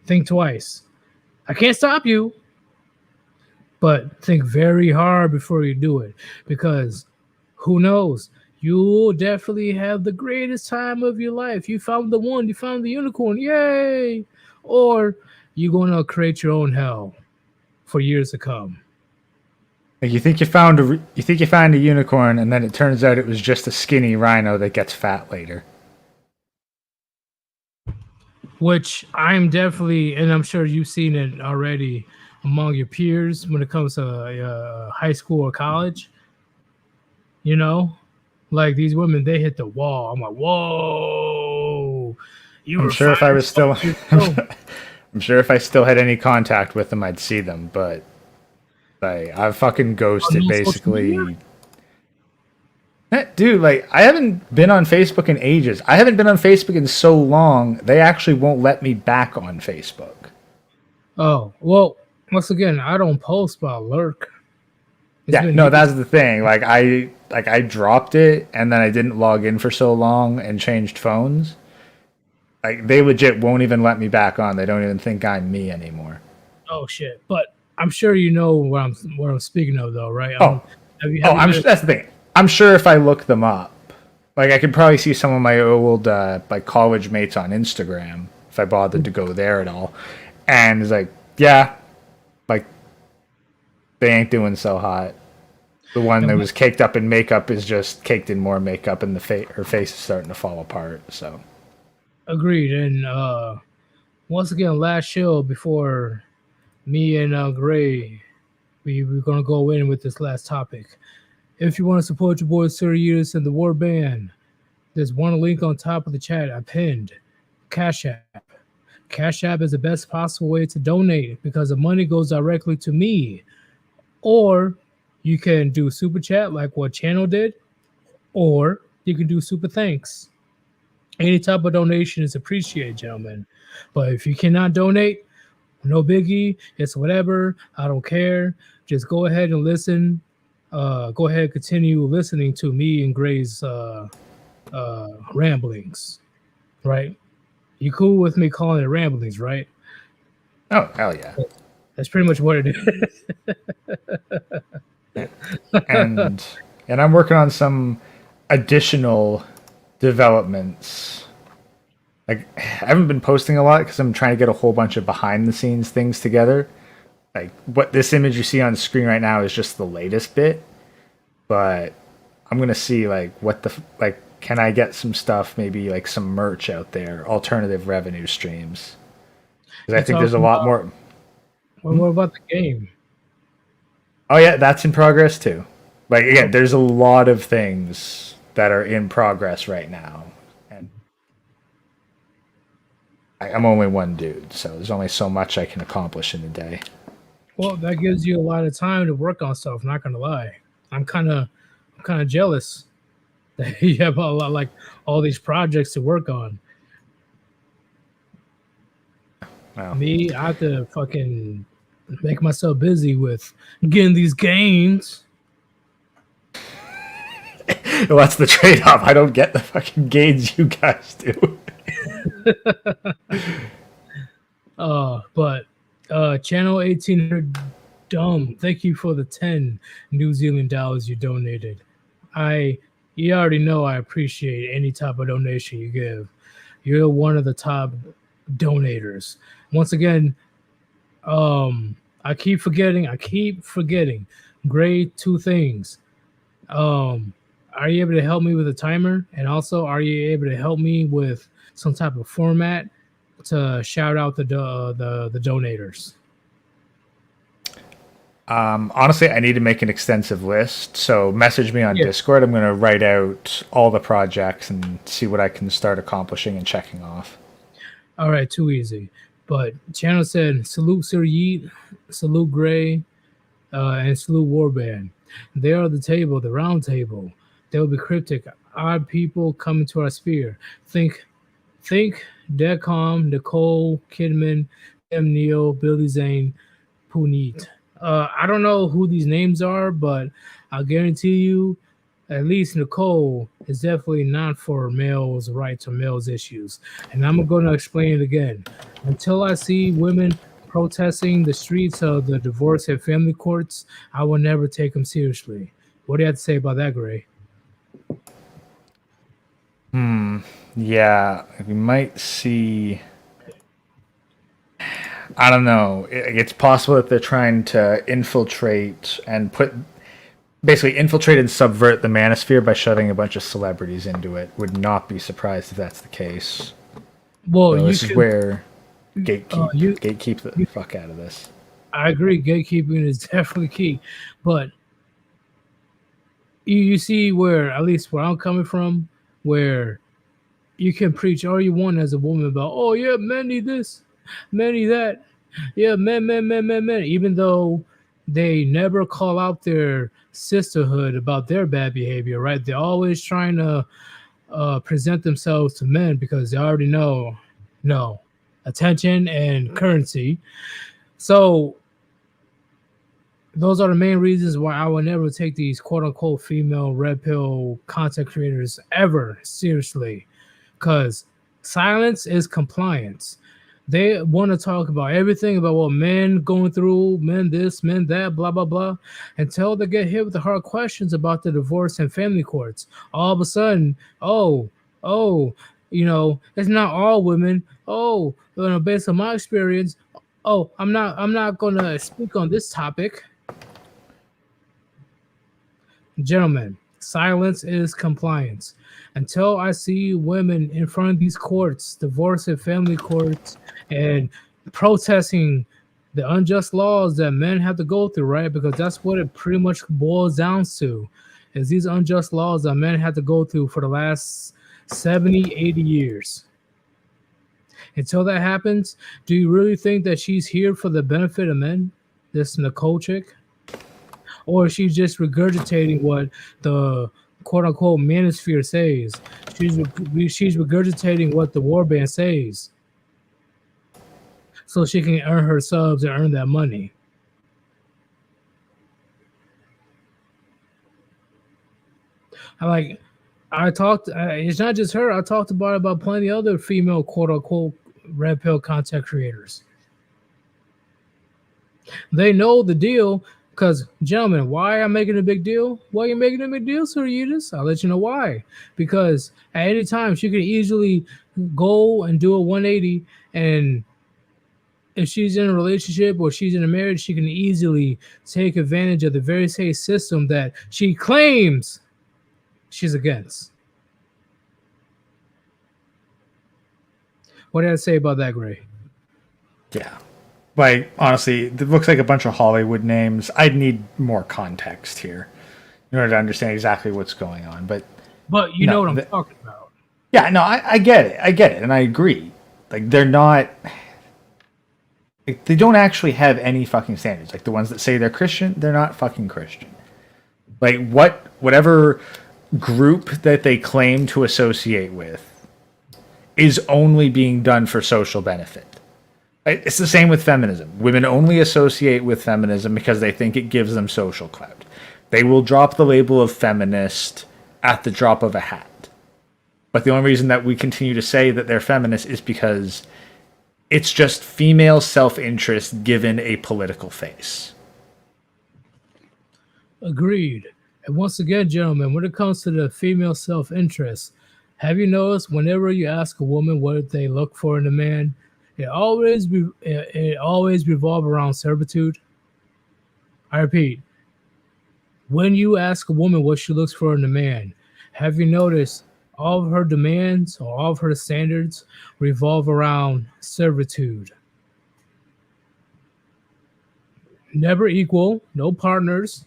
Think twice. I can't stop you, but think very hard before you do it, because who knows? You'll definitely have the greatest time of your life. You found the one, you found the unicorn, yay! Or you're going to create your own hell for years to come. Like you think you found a unicorn, and then it turns out it was just a skinny rhino that gets fat later. Which I'm definitely, and I'm sure you've seen it already among your peers when it comes to high school or college. You know, like these women, they hit the wall. I'm like, whoa! I'm sure if I was still, I'm sure if I still had any contact with them, I'd see them. But I've fucking ghosted basically. Dude, like, I haven't been on Facebook in ages. I haven't been on Facebook in so long, they actually won't let me back on Facebook. Oh, well, once again, I don't post, but I lurk. That's the thing. Like I dropped it, and then I didn't log in for so long and changed phones. Like, they legit won't even let me back on. They don't even think I'm me anymore. Oh, shit. But I'm sure you know what I'm speaking of, though, right? That's the thing. I'm sure if I look them up, like, I could probably see some of my old like college mates on Instagram if I bothered to go there at all, and it's like, yeah, like, they ain't doing so hot. The one that was caked up in makeup is just caked in more makeup, and her face is starting to fall apart. So, agreed. And once again, last show before me and Gray, we're gonna go in with this last topic. If you want to support your boy Sir Yeetus and the War Band, there's one link on top of the chat I pinned. Cash App. Cash App is the best possible way to donate because the money goes directly to me. Or you can do super chat like what Channel did, or you can do super thanks. Any type of donation is appreciated, gentlemen. But if you cannot donate, No biggie. It's whatever. I don't care. Just go ahead and listen. Go ahead and continue listening to me and Gray's ramblings, right? You cool with me calling it ramblings, right? Oh, hell yeah. That's pretty much what it is. and I'm working on some additional developments. Like, I haven't been posting a lot because I'm trying to get a whole bunch of behind the scenes things together. Like, what this image you see on the screen right now is just the latest bit, but I'm gonna see like what the like. Can I get some stuff, maybe like some merch out there, alternative revenue streams? Because I think there's a lot more. Well, what about the game? Oh yeah, that's in progress too. Like again, there's a lot of things that are in progress right now, and I'm only one dude, so there's only so much I can accomplish in a day. Well, that gives you a lot of time to work on stuff. Not gonna lie, I'm kind of jealous that you have a lot, like all these projects to work on. Wow. Me, I have to fucking make myself busy with getting these gains. Well, that's the trade-off. I don't get the fucking gains you guys do. But channel 1800 dumb, thank you for the 10 New Zealand dollars you donated. You already know I appreciate any type of donation you give. You're one of the top donators. Once again, I keep forgetting. Gray, two things. Are you able to help me with a timer? And also, are you able to help me with some type of format to shout out the donators? Honestly, I need to make an extensive list. So message me on Discord. I'm going to write out all the projects and see what I can start accomplishing and checking off. All right, too easy. But channel said, salute Sir Yeet, salute Gray, and salute Warband. They are the table, the round table. They will be cryptic. Odd people coming to our sphere. Think Decom, Nicole, Kidman, M. Neil, Billy Zane, Puneet. I don't know who these names are, but I'll guarantee you, at least Nicole is definitely not for males' rights or males' issues. And I'm going to explain it again. Until I see women protesting the streets of the divorce and family courts, I will never take them seriously. What do you have to say about that, Gray? Yeah, we might see. I don't know. It's possible that they're trying to infiltrate and infiltrate and subvert the manosphere by shoving a bunch of celebrities into it. Would not be surprised if that's the case. Well, so this is where gatekeep the fuck out of this. I agree. Gatekeeping is definitely key, but you see where, at least where I'm coming from, where you can preach all you want as a woman about, oh yeah, men need this, men need that, yeah, men, even though they never call out their sisterhood about their bad behavior, right? They're always trying to present themselves to men because they already know, no, attention and currency. So those are the main reasons why I will never take these quote-unquote female red pill content creators ever seriously, because silence is compliance. They want to talk about everything about what men going through, men this, men that, blah, blah, blah, until they get hit with the hard questions about the divorce and family courts. All of a sudden, it's not all women. Based on my experience, I'm not gonna speak on this topic. Gentlemen, silence is compliance. Until I see women in front of these courts, divorce and family courts, and protesting the unjust laws that men have to go through, right? Because that's what it pretty much boils down to, is these unjust laws that men have to go through for the last 70, 80 years. Until that happens, do you really think that she's here for the benefit of men, this Nicole chick? Or she's just regurgitating what the quote-unquote manosphere says? She's regurgitating what the warband says. so she can earn her subs and earn that money. I talked. It's not just her. I talked about plenty of other female quote unquote red pill content creators. They know the deal. Because, gentlemen, why I'm making a big deal? Why are you making a big deal, Sir Yeetus? I'll let you know why. Because at any time, she could easily go and do a 180. And if she's in a relationship or she's in a marriage, she can easily take advantage of the very same system that she claims she's against. What did I say about that, Gray? Yeah. Like, honestly, it looks like a bunch of Hollywood names. I'd need more context here in order to understand exactly what's going on. But you know what I'm talking about. Yeah, no, I get it. I get it, and I agree. Like, they're not... Like, they don't actually have any fucking standards. Like, the ones that say they're Christian, they're not fucking Christian. Like, whatever group that they claim to associate with is only being done for social benefit. It's the same with feminism. Women only associate with feminism because they think it gives them social clout. They will drop the label of feminist at the drop of a hat. But the only reason that we continue to say that they're feminist is because it's just female self-interest given a political face. Agreed. And once again, gentlemen, when it comes to the female self-interest, have you noticed whenever you ask a woman what they look for in a man, it always revolves around servitude? I repeat, when you ask a woman what she looks for in a man, have you noticed all of her demands or all of her standards revolve around servitude? Never equal, no partners,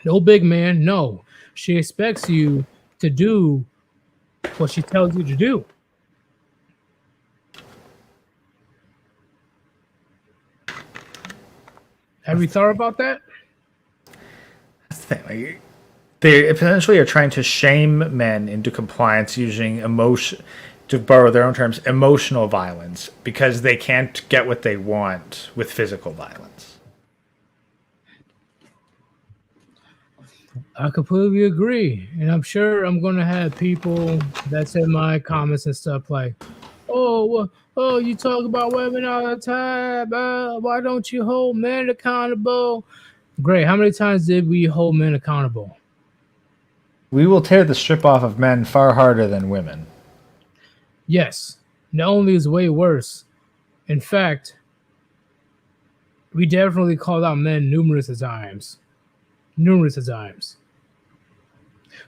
no big man, no. She expects you to do what she tells you to do. Have you thought about that? That's the thing. Like, they essentially are trying to shame men into compliance using emotion, to borrow their own terms, emotional violence, because they can't get what they want with physical violence. I completely agree. And I'm sure I'm going to have people that's in my comments and stuff like, oh, you talk about women all the time. Why don't you hold men accountable? Great. How many times did we hold men accountable? We will tear the strip off of men far harder than women. Yes. Not only is it way worse. In fact, we definitely called out men numerous times.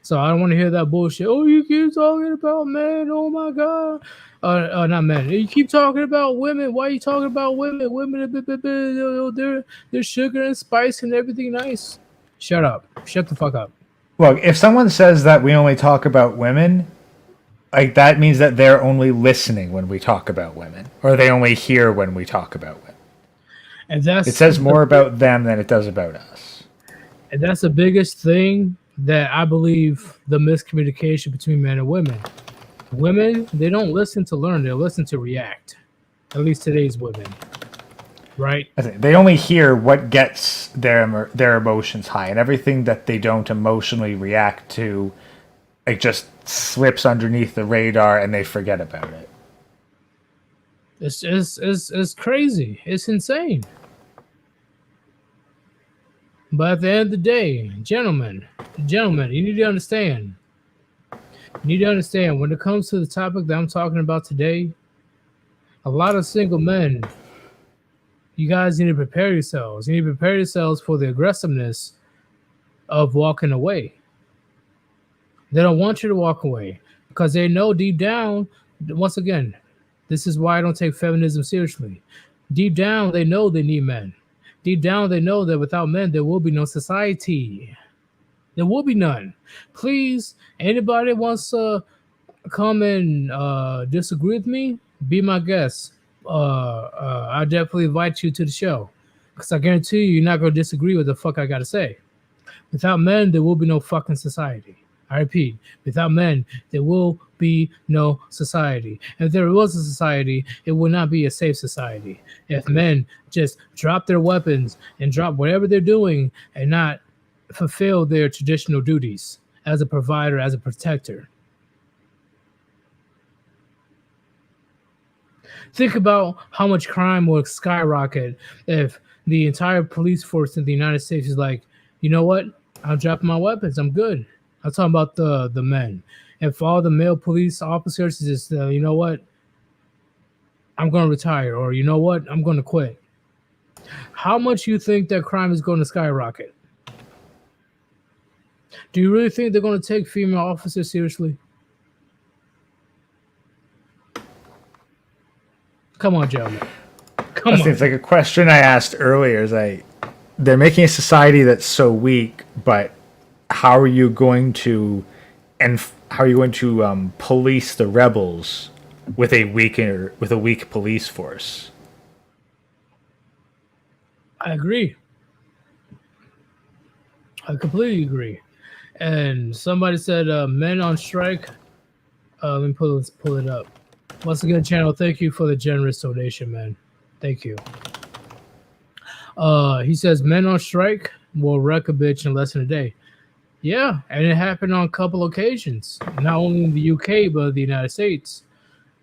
So I don't want to hear that bullshit. Oh, you keep talking about men. Oh my God. Not men. You keep talking about women. Why are you talking about women? Women, they're sugar and spice and everything nice. Shut up. Shut the fuck up. Look, if someone says that we only talk about women, like, that means that they're only listening when we talk about women, or they only hear when we talk about women. And it says more about them than it does about us. And that's the biggest thing that I believe, the miscommunication between men and women. Women, they don't listen to learn, they listen to react. At least today's women. Right? They only hear what gets their emotions high, and everything that they don't emotionally react to, like, just slips underneath the radar and they forget about it. It's crazy. It's insane. But at the end of the day, gentlemen, you need to understand. When it comes to the topic that I'm talking about today, a lot of single men, you guys need to prepare yourselves. You need to prepare yourselves for the aggressiveness of walking away. They don't want you to walk away because they know deep down, once again, this is why I don't take feminism seriously. Deep down, they know they need men. Deep down, they know that without men, there will be no society. There will be none. Please, anybody wants to come and disagree with me, be my guest. I definitely invite you to the show because I guarantee you're not going to disagree with the fuck I got to say. Without men, there will be no fucking society. I repeat, without men, there will be no society. If there was a society, it would not be a safe society. If men just drop their weapons and drop whatever they're doing and not fulfill their traditional duties as a provider, as a protector. Think about how much crime will skyrocket if the entire police force in the United States is like, you know what? I'm dropping my weapons. I'm good. I'm talking about the men. If all the male police officers is just, you know what? I'm going to retire, or you know what? I'm going to quit. How much you think that crime is going to skyrocket? Do you really think they're going to take female officers seriously? Come on, gentlemen. Come That on. seems like a question I asked earlier. Is they're making a society that's so weak, but how are you going to police the rebels with a weak police force? I agree. I completely agree. And somebody said men on strike. Let me pull it up. Once again, channel, thank you for the generous donation, man. Thank you. He says men on strike will wreck a bitch in less than a day. Yeah, and it happened on a couple occasions, not only in the UK but the United States,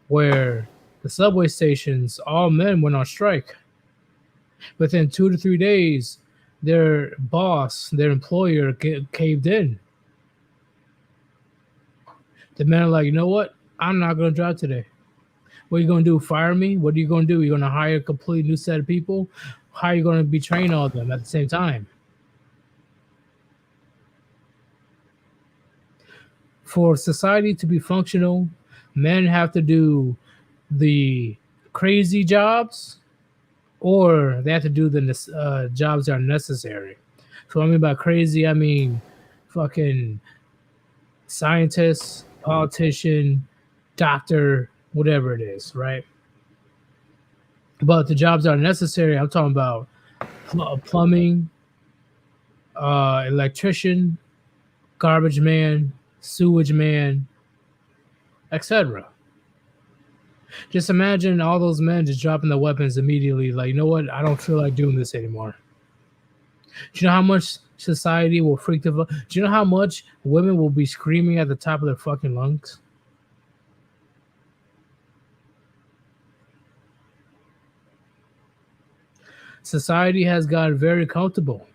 where the subway stations, all men went on strike. Within 2 to 3 days, their boss, their employer, caved in. The men are like, you know what? I'm not going to drive today. What are you going to do? Fire me? What are you going to do? You're going to hire a completely new set of people? How are you going to be training all of them at the same time? For society to be functional, men have to do the crazy jobs, or they have to do the jobs that are necessary. So what I mean by crazy, I mean fucking scientist, politician, doctor, whatever it is, right? But the jobs that are necessary, I'm talking about plumbing, electrician, garbage man, sewage man, etc. Just imagine all those men just dropping their weapons immediately, like, you know what? I don't feel like doing this anymore. Do you know how much society will freak the fuck? Do you know how much women will be screaming at the top of their fucking lungs? Society has gotten very comfortable.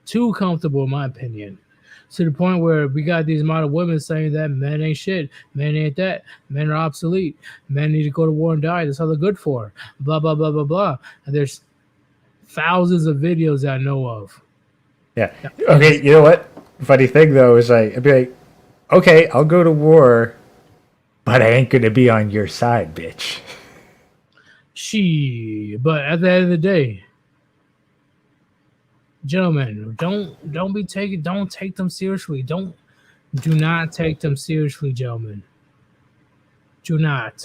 Too comfortable, in my opinion. To the point where we got these model women saying that men ain't shit, men ain't that, men are obsolete, men need to go to war and die. That's all they're good for. Blah, blah, blah, blah, blah. And there's thousands of videos that I know of. Yeah. Okay, you know what? Funny thing, though, is I'd be like, okay, I'll go to war, but I ain't going to be on your side, bitch. But at the end of the day, gentlemen, don't take them seriously. Do not take them seriously, gentlemen. Do not.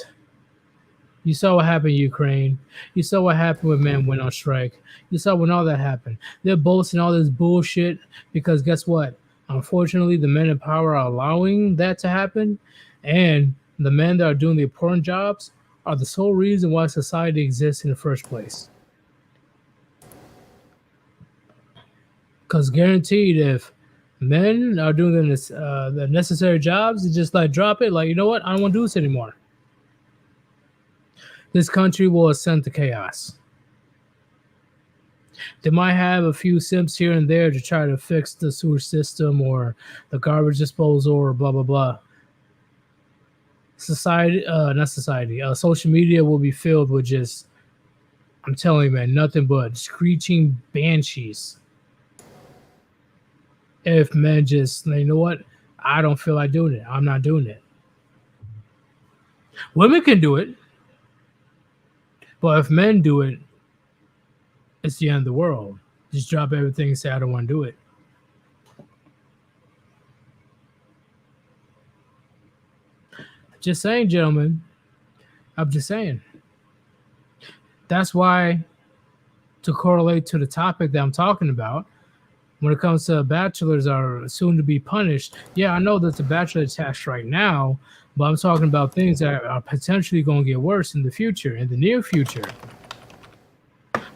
You saw what happened in Ukraine. You saw what happened when men went on strike. You saw when all that happened. They're boasting all this bullshit because guess what? Unfortunately, the men in power are allowing that to happen, and the men that are doing the important jobs are the sole reason why society exists in the first place. Because guaranteed, if men are doing the necessary jobs, it's just like drop it. Like, you know what? I don't want to do this anymore. This country will ascend to chaos. They might have a few simps here and there to try to fix the sewer system or the garbage disposal or blah, blah, blah. Social media will be filled with just, I'm telling you, man, nothing but screeching banshees. If men just, you know what? I don't feel like doing it. I'm not doing it. Women can do it. But if men do it, it's the end of the world. Just drop everything and say, I don't want to do it. Just saying, gentlemen. I'm just saying. That's why, to correlate to the topic that I'm talking about, when it comes to bachelors are soon to be punished, yeah, I know that the bachelor tax right now, but I'm talking about things that are potentially going to get worse in the future, in the near future.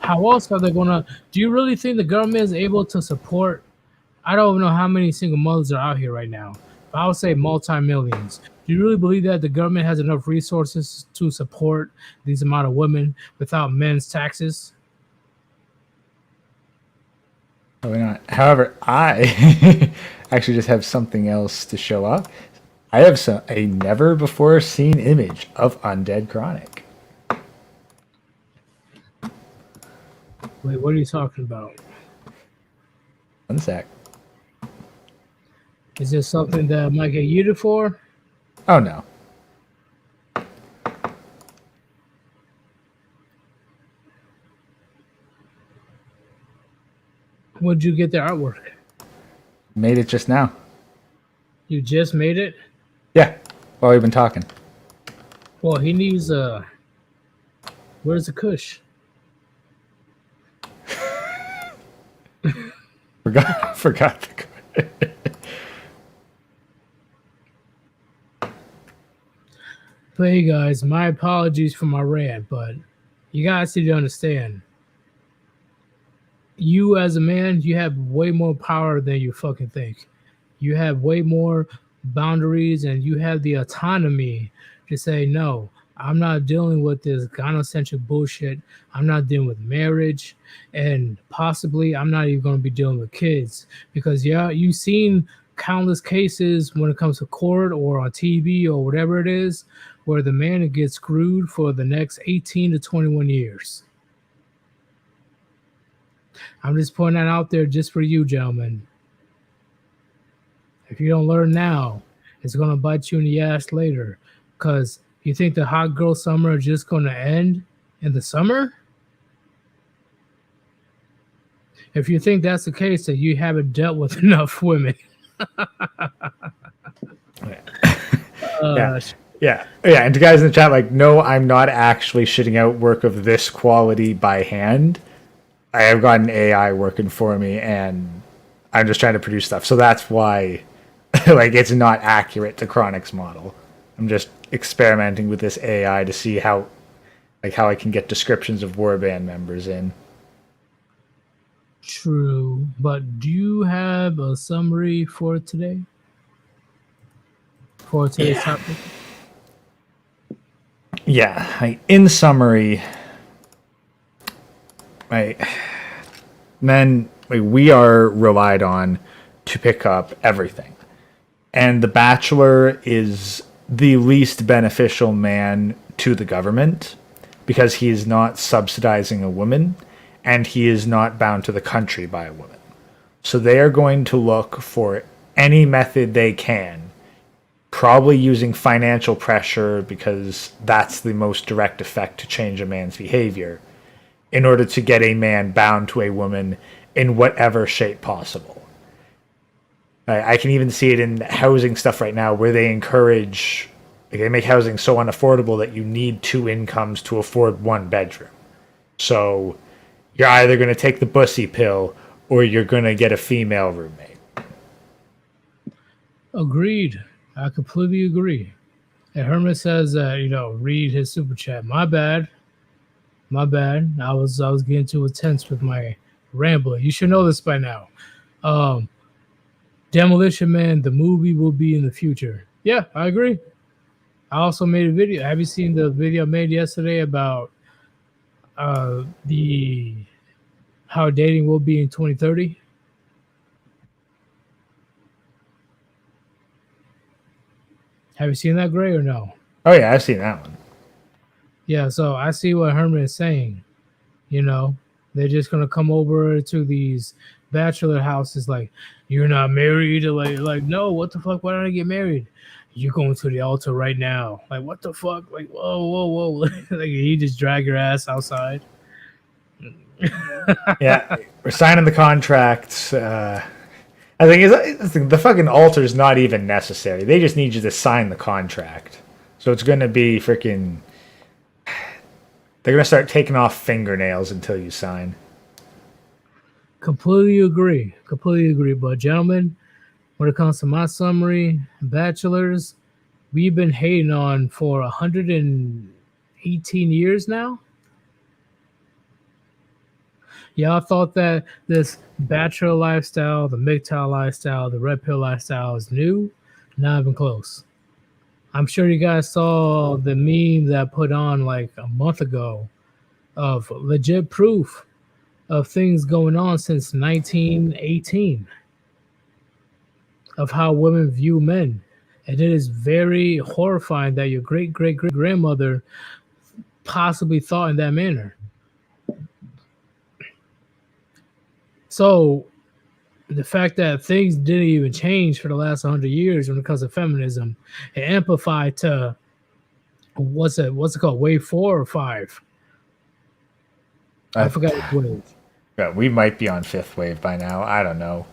How else are they going to? Do you really think the government is able to support? I don't know how many single mothers are out here right now, but I would say multi-millions. Do you really believe that the government has enough resources to support these amount of women without men's taxes? Probably not. However, I actually just have something else to show off. I have a never before seen image of Undead Chronic. Wait, what are you talking about? One sec. Is this something that I might get yeeted for? Oh no. When'd you get the artwork? Made it just now. You just made it? Yeah. While we've been talking. Well, he needs where's the Kush? Forgot the But hey guys, my apologies for my rant, but you guys need to understand. You as a man, you have way more power than you fucking think. You have way more boundaries and you have the autonomy to say, no, I'm not dealing with this gynocentric bullshit. I'm not dealing with marriage. And possibly I'm not even going to be dealing with kids. Because, yeah, you've seen countless cases when it comes to court or on TV or whatever it is, where the man gets screwed for the next 18 to 21 years. I'm just putting that out there just for you, gentlemen. If you don't learn now, it's going to bite you in the ass later. Because you think the hot girl summer is just going to end in the summer? If you think that's the case, then you haven't dealt with enough women. Yeah. And to guys in the chat, like, no, I'm not actually shitting out work of this quality by hand. I have got an AI working for me, and I'm just trying to produce stuff. So that's why, like, it's not accurate to Chronic's model. I'm just experimenting with this AI to see how I can get descriptions of warband members in. True, but do you have a summary for today? For today's topic? Yeah, in summary, men, we are relied on to pick up everything. And the Bachelor is the least beneficial man to the government because he is not subsidizing a woman and he is not bound to the country by a woman. So they are going to look for any method they can, probably using financial pressure because that's the most direct effect to change a man's behavior, in order to get a man bound to a woman in whatever shape possible. I can even see it in housing stuff right now where they encourage, they make housing so unaffordable that you need 2 incomes to afford 1 bedroom. So you're either going to take the bussy pill or you're going to get a female roommate. Agreed. I completely agree. And Herman says that, read his super chat. My bad. I was getting too intense with my rambling. You should know this by now. Demolition Man, the movie will be in the future. Yeah, I agree. I also made a video. Have you seen the video I made yesterday about how dating will be in 2030? Have you seen that, Gray, or no? Oh yeah, I've seen that one. Yeah, so I see what Herman is saying. They're just gonna come over to these bachelor houses like, you're not married, like no, what the fuck? Why don't I get married? You're going to the altar right now. Like, what the fuck? Like, whoa. Like, you just drag your ass outside. Yeah, we're signing the contract. I think the fucking altar is not even necessary. They just need you to sign the contract. So it's going to be freaking... They're going to start taking off fingernails until you sign. Completely agree. Completely agree. But gentlemen, when it comes to my summary, Bachelors, we've been hating on for 118 years now. Y'all thought that this bachelor lifestyle, the MGTOW lifestyle, the red pill lifestyle is new? Not even close. I'm sure you guys saw the meme that I put on like a month ago of legit proof of things going on since 1918 of how women view men. And it is very horrifying that your great great great grandmother possibly thought in that manner. So the fact that things didn't even change for the last 100 years when it comes to feminism, it amplified to what's it called, wave 4 or 5? I forgot which wave. Yeah, we might be on fifth wave by now. I don't know.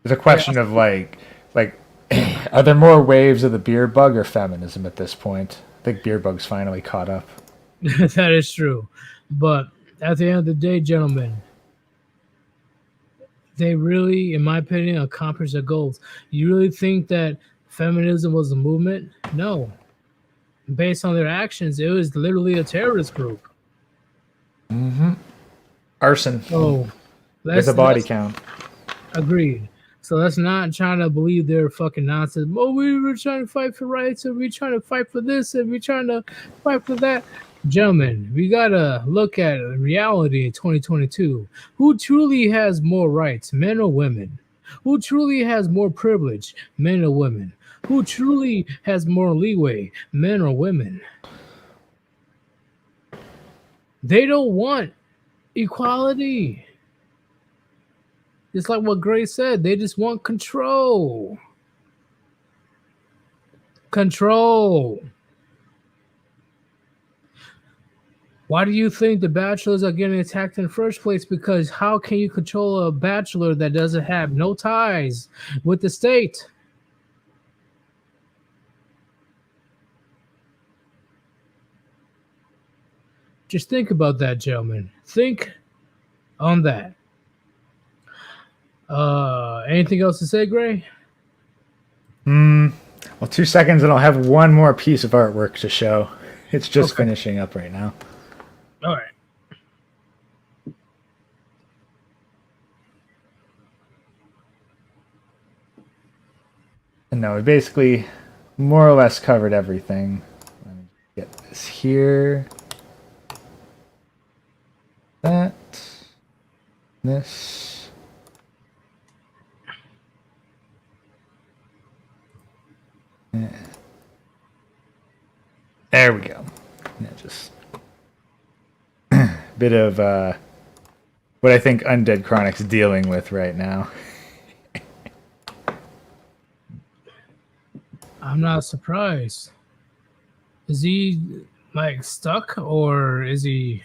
It's a question of like, are there more waves of the beer bug or feminism at this point? I think beer bug's finally caught up. That is true. But at the end of the day, gentlemen, they really, in my opinion, accomplished their goals. You really think that feminism was a movement? No. Based on their actions, it was literally a terrorist group. Arson. Oh, There's a body count. Agreed. So let's not try to believe they're fucking nonsense. Oh, we were trying to fight for rights, and we're trying to fight for this, and we're trying to fight for that. Gentlemen, we gotta look at reality in 2022. Who truly has more rights, men or women? Who truly has more privilege, men or women? Who truly has more leeway, men or women? They don't want equality. It's like what Grace said. They just want control. Control. Why do you think the bachelors are getting attacked in the first place? Because how can you control a bachelor that doesn't have no ties with the state? Just think about that, gentlemen. Think on that. Anything else to say, Gray? Well, 2 seconds and I'll have one more piece of artwork to show. It's just finishing up right now. All right. And no, we basically more or less covered everything. Let me get this here. That. This. Yeah. There we go. Yeah, just bit of what I think Undead Chronic's dealing with right now. I'm not surprised. Is he like stuck, or is he?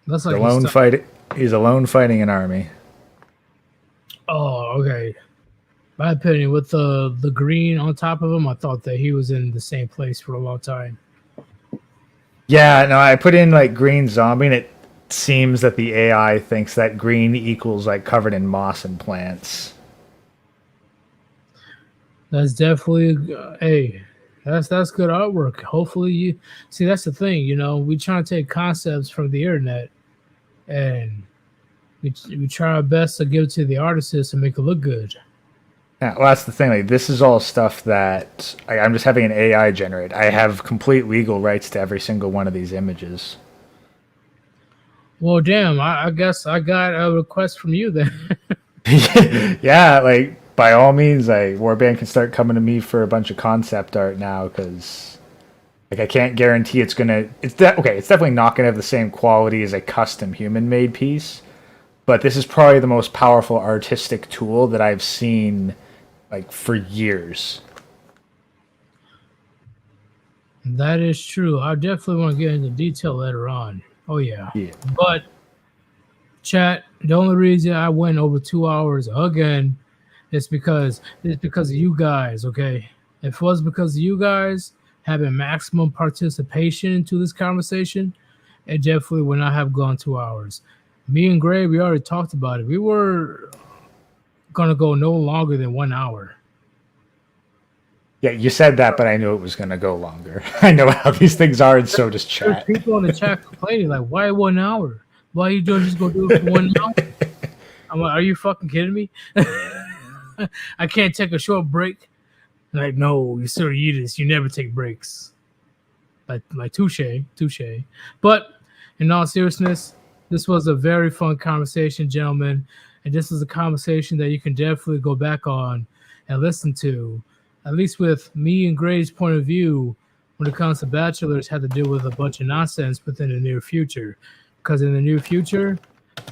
Looks like He's alone fighting an army. Oh, okay. My opinion, with the green on top of him, I thought that he was in the same place for a long time. Yeah, no, I put in like green zombie, and it seems that the AI thinks that green equals like covered in moss and plants. That's definitely hey, that's good artwork. Hopefully you see, that's the thing, you know, we try to take concepts from the internet and we try our best to give it to the artists and make it look good. Yeah, well, that's the thing. Like, this is all stuff that I'm just having an AI generate. I have complete legal rights to every single one of these images. Well, damn, I guess I got a request from you then. Yeah, like, by all means, Warband can start coming to me for a bunch of concept art now, because like I can't guarantee it's gonna. It's definitely not gonna have the same quality as a custom human-made piece, but this is probably the most powerful artistic tool that I've seen like for years. That is true. I definitely want to get into detail later on. Oh yeah. But chat, the only reason I went over 2 hours again is because of you guys, okay? If it was because of you guys having maximum participation into this conversation, it definitely would not have gone 2 hours. Me and Gray, we already talked about it. We were gonna go no longer than 1 hour. Yeah, you said that, but I knew it was going to go longer. I know how these things are, and so does There's chat. people in the chat complaining like, "Why 1 hour? Why you doing just go do it for 1 hour?" I'm like, "Are you fucking kidding me? I can't take a short break." Like, no, you Sir Yeetus, you never take breaks. Like touche. But in all seriousness, this was a very fun conversation, gentlemen, and this is a conversation that you can definitely go back on and listen to, at least with me and Gray's point of view when it comes to Bachelors had to deal with a bunch of nonsense within the near future. Because in the near future,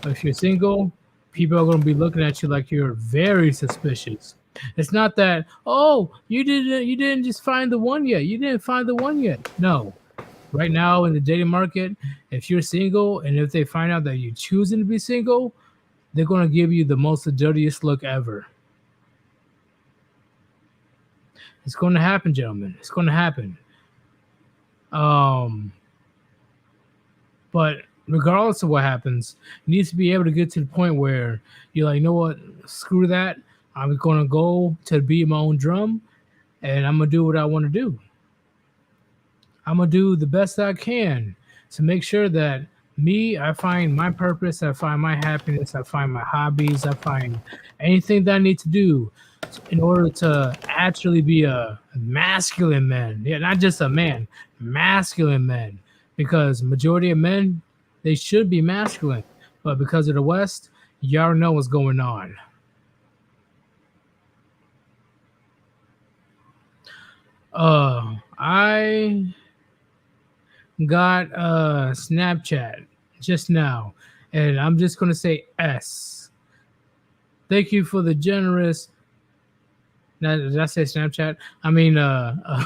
if you're single, people are going to be looking at you like you're very suspicious. It's not that, oh, you didn't just find the one yet. You didn't find the one yet. No. Right now in the dating market, if you're single and if they find out that you're choosing to be single, they're going to give you the most dirtiest look ever. It's going to happen, gentlemen. It's going to happen. But regardless of what happens, you need to be able to get to the point where you're like, you know what? Screw that. I'm going to go to beat my own drum, and I'm going to do what I want to do. I'm going to do the best I can to make sure that I find my purpose, I find my happiness, I find my hobbies, I find anything that I need to do in order to actually be a masculine man. Yeah, not just a man, masculine man. Because majority of men, they should be masculine. But because of the West, y'all know what's going on. I got Snapchat just now, and I'm just gonna say S. Thank you for the generous. Now, did I say Snapchat? I mean, I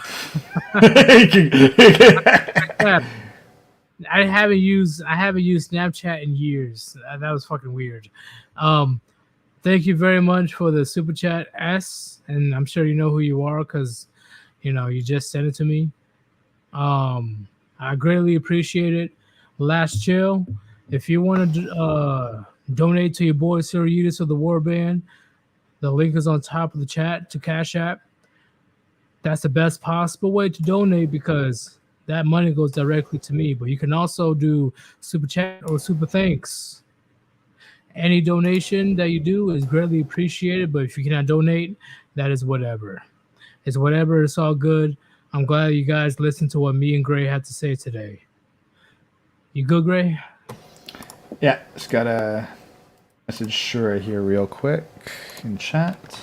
haven't used Snapchat in years. That was fucking weird. Thank you very much for the super chat, S, and I'm sure you know who you are because you just sent it to me. I greatly appreciate it. Last chill. If you want to donate to your boy Sir Yeetus of the Warband, the link is on top of the chat to Cash App. That's the best possible way to donate because that money goes directly to me. But you can also do super chat or super thanks. Any donation that you do is greatly appreciated. But if you cannot donate, that is whatever. It's whatever. It's all good. I'm glad you guys listened to what me and Gray had to say today. You good, Gray? Yeah, just got a message Shura here real quick in chat.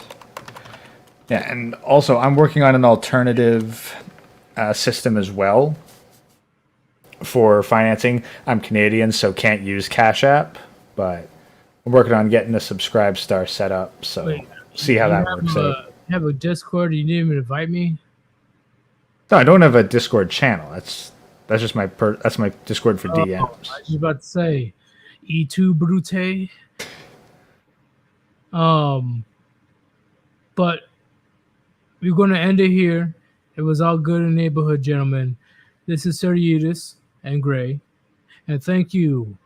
Yeah, and also I'm working on an alternative system as well for financing. I'm Canadian, so can't use Cash App, but I'm working on getting the Subscribe Star set up. So see how that works out. You have a Discord? You didn't even invite me? No, I don't have a Discord channel. That's just my that's my Discord for DMs. I was about to say E2 Brute. But we're gonna end it here. It was all good in the neighborhood, gentlemen. This is Sir Yeetus and Gray, and thank you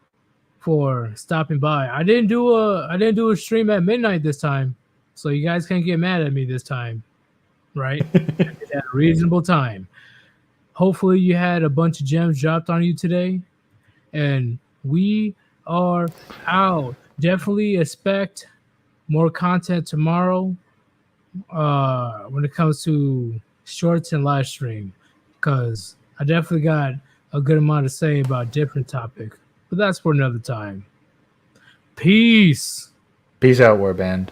for stopping by. I didn't do a stream at midnight this time, so you guys can't get mad at me this time, right? At a reasonable time. Hopefully you had a bunch of gems dropped on you today, and we are out. Definitely expect more content tomorrow when it comes to shorts and live stream, because I definitely got a good amount to say about different topic, but that's for another time. Peace. Peace out, Warband.